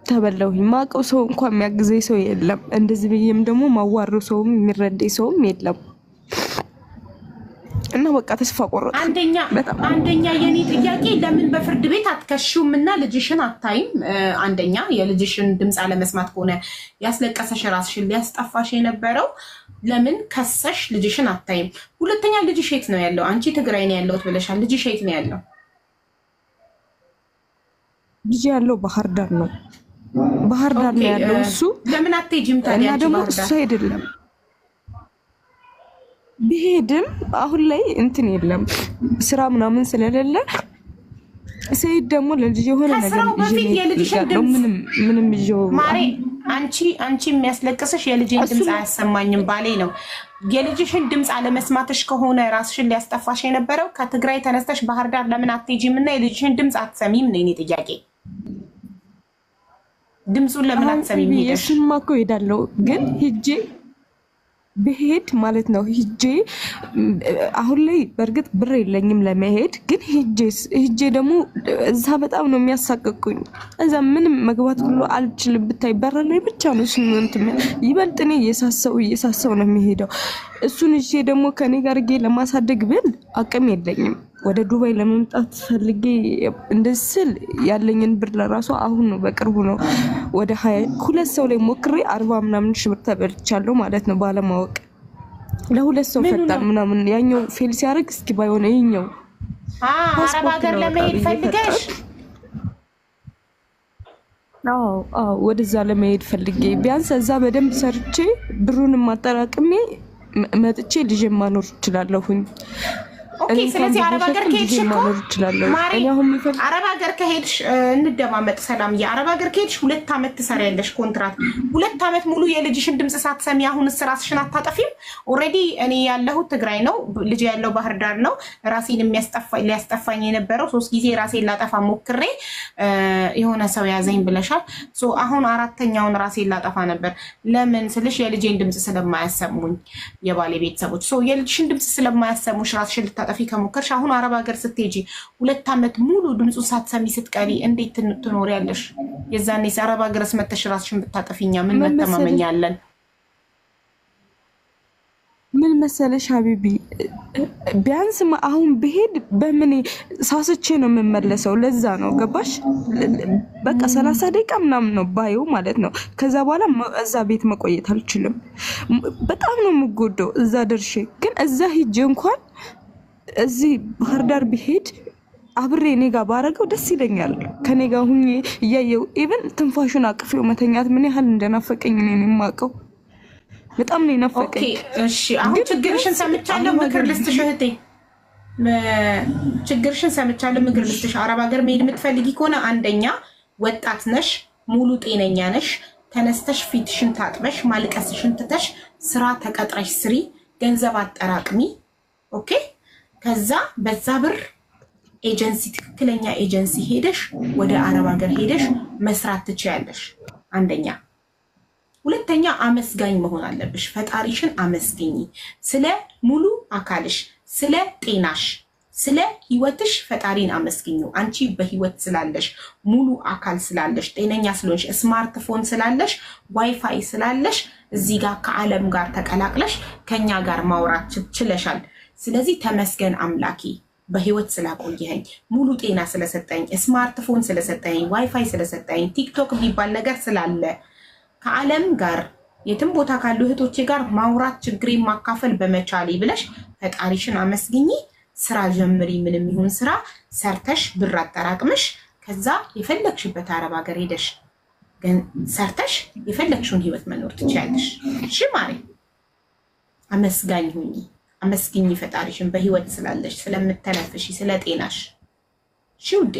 Speaker 1: ተበላሁኝ። ማቀው ሰው እንኳን የሚያግዘኝ ሰው የለም። እንደዚህ ብዬም ደግሞ ማዋረው ሰውም የሚረዳኝ ሰውም የለም። እና በቃ ተስፋ ቆረጥኩ።
Speaker 2: አንደኛ የኔ ጥያቄ ለምን በፍርድ ቤት አትከሺውም እና ልጅሽን አታይም? አንደኛ የልጅሽን ድምፅ አለመስማት ከሆነ ያስለቀሰሽ ራስሽን ሊያስጠፋሽ የነበረው ለምን ከሰሽ ልጅሽን አታይም? ሁለተኛ ልጅሽ የት ነው ያለው? አንቺ ትግራይ ነው ያለሁት ብለሻል። ልጅሽ የት ነው ያለው?
Speaker 1: ልጅ ያለው ባህር ዳር ነው። ባህር ዳር ነው ያለው እሱ።
Speaker 2: ለምን አትሄጂም ታዲያ?
Speaker 1: እና ደግሞ እሱ አይደለም ቢሄድም አሁን ላይ እንትን የለም ስራ ምናምን ስለሌለ ሰይድ ደግሞ ለልጅ የሆነ ነገር ምንም ይዤው
Speaker 2: ማሬ አንቺ የሚያስለቅስሽ የልጅን ድምፅ አያሰማኝም ባሌ ነው። የልጅሽን ድምፅ አለመስማትሽ ከሆነ ራስሽን ሊያስጠፋሽ የነበረው ከትግራይ ተነስተሽ ባህር ዳር ለምን አትሄጂም እና የልጅሽን ድምፅ አትሰሚም ነው የኔ ጥያቄ። ድምፁን ለምን አትሰሚም? ሄደሽ
Speaker 1: የስማ እኮ ሄዳለሁ ግን ሂጄ ብሄድ ማለት ነው። ሂጄ አሁን ላይ በእርግጥ ብር የለኝም ለመሄድ፣ ግን ሂጄ ደግሞ እዛ በጣም ነው የሚያሳቅቁኝ። እዛ ምንም መግባት ሁሉ አልችልም። ብታይ በር ላይ ብቻ ነው ስንት ይበልጥ እኔ እየሳሰው ነው የሚሄደው። እሱን ይዤ ደግሞ ከኔ ጋር ለማሳደግ ብል አቅም የለኝም። ወደ ዱባይ ለመምጣት ፈልጌ እንደዚህ ስል ያለኝን ብር ለራሱ አሁን ነው በቅርቡ ነው ወደ 22 ሰው ላይ ሞክሬ 40 ምናምን ሺህ ብር ተበልቻለሁ ማለት ነው ባለማወቅ። ለሁለት ሰው ፈጣን ምናምን ያኛው ፌል ሲያደርግ እስኪ ባይሆን ይኛው
Speaker 2: አረብ ሀገር ለመሄድ ፈልገሽ?
Speaker 1: አዎ ወደዛ ለመሄድ ፈልጌ ቢያንስ እዛ በደንብ ሰርቼ ብሩን ማጠራቅሜ መጥቼ ልጅ ማኖር እችላለሁኝ።
Speaker 2: ኦኬ ስለዚህ አረብ ሀገር ከሄድሽ አረብ ሀገር ከሄድሽ እንደማመጥ ሰላም የአረብ ሀገር ከሄድሽ 2 ዓመት ትሰሪያለሽ ኮንትራት። 2 ዓመት ሙሉ የልጅሽን ድምጽ ሳትሰሚ አሁንስ ራስሽን አታጠፊም? ኦልሬዲ እኔ ያለሁት ትግራይ ነው፣ ልጅ ያለው ባህር ዳር ነው። ራሴን ሊያስጠፋኝ የነበረው 3 ጊዜ ራሴን ላጠፋ ሞክሬ የሆነ ሰው ያዘኝ ብለሻል። አሁን 4ኛውን ራሴን ላጠፋ ነበር። ለምን ስልሽ የልጄን ድምጽ ስለማያሰሙኝ የባሌ ቤተሰቦች የልጅሽን ድምጽ ስለማያሰሙሽ ራስሽን ልታጠፊ ከሞከርሽ አሁን አረብ ሀገር ስትሄጂ 2 ዓመት ሙሉ ድምፁን ሳትሰሚ ስትቀሪ እንዴት ትኖሪያለሽ? የዛኔ አረብ ሀገርስ መተሽ ራስሽን ብታጠፊኛ ምን መተማመኛ አለን?
Speaker 1: ምን መሰለሽ ሀቢቢ ቢያንስ አሁን ብሄድ በምን ሳስቼ ነው የምመለሰው። ለዛ ነው ገባሽ? በቃ 30 ደቂቃ ምናምን ነው ባየው ማለት ነው። ከዛ በኋላ እዛ ቤት መቆየት አልችልም። በጣም ነው የምጎደው እዛ ደርሼ። ግን እዛ ሂጄ እንኳን እዚህ ባህር ዳር ብሄድ አብሬ እኔ ጋር ባረገው ደስ ይለኛል። ከኔ ጋር ሁኜ እያየው ኢቭን ትንፋሹን አቅፌው መተኛት ምን ያህል እንደናፈቀኝ እኔ የማውቀው። በጣም ነው የናፈቀኝ።
Speaker 2: እሺ አሁን ችግርሽን ሰምቻለሁ። ምክር ልስጥሽ እህቴ፣ ችግርሽን ሰምቻለሁ። ምክር ልስጥሽ። አረብ ሀገር መሄድ የምትፈልጊ ከሆነ አንደኛ ወጣት ነሽ፣ ሙሉ ጤነኛ ነሽ። ተነስተሽ ፊትሽን ታጥበሽ ማልቀስሽን ትተሽ ስራ ተቀጥረሽ ስሪ፣ ገንዘብ አጠራቅሚ። ኦኬ። ከዛ በዛ ብር ኤጀንሲ፣ ትክክለኛ ኤጀንሲ ሄደሽ ወደ አረብ ሀገር ሄደሽ መስራት ትችያለሽ። አንደኛ። ሁለተኛ አመስጋኝ መሆን አለብሽ። ፈጣሪሽን አመስግኝ። ስለ ሙሉ አካልሽ፣ ስለ ጤናሽ፣ ስለ ህይወትሽ ፈጣሪን አመስግኙ። አንቺ በህይወት ስላለሽ፣ ሙሉ አካል ስላለሽ፣ ጤነኛ ስለሆንሽ፣ ስማርትፎን ስላለሽ፣ ዋይፋይ ስላለሽ እዚህ ጋር ከዓለም ጋር ተቀላቅለሽ ከኛ ጋር ማውራት ችለሻል። ስለዚህ ተመስገን አምላኪ በህይወት ስላቆየኸኝ፣ ሙሉ ጤና ስለሰጠኝ፣ ስማርትፎን ስለሰጠኝ፣ ዋይፋይ ስለሰጠኝ፣ ቲክቶክ የሚባል ነገር ስላለ ከዓለም ጋር የትም ቦታ ካሉ እህቶቼ ጋር ማውራት፣ ችግሬን ማካፈል በመቻሌ ብለሽ ፈጣሪሽን አመስግኚ። ስራ ጀምሪ። ምንም ይሁን ስራ ሰርተሽ ብር አጠራቅመሽ ከዛ የፈለግሽበት አረብ ሀገር ሄደሽ ግን ሰርተሽ የፈለግሽውን ህይወት መኖር ትችያለሽ። እሺ ማሬ፣ አመስጋኝ ሁኚ። አመስግኚ ፈጣሪሽን በህይወት ስላለሽ፣ ስለምተነፍሺ፣ ስለ ጤናሽ። እሺ ውዴ።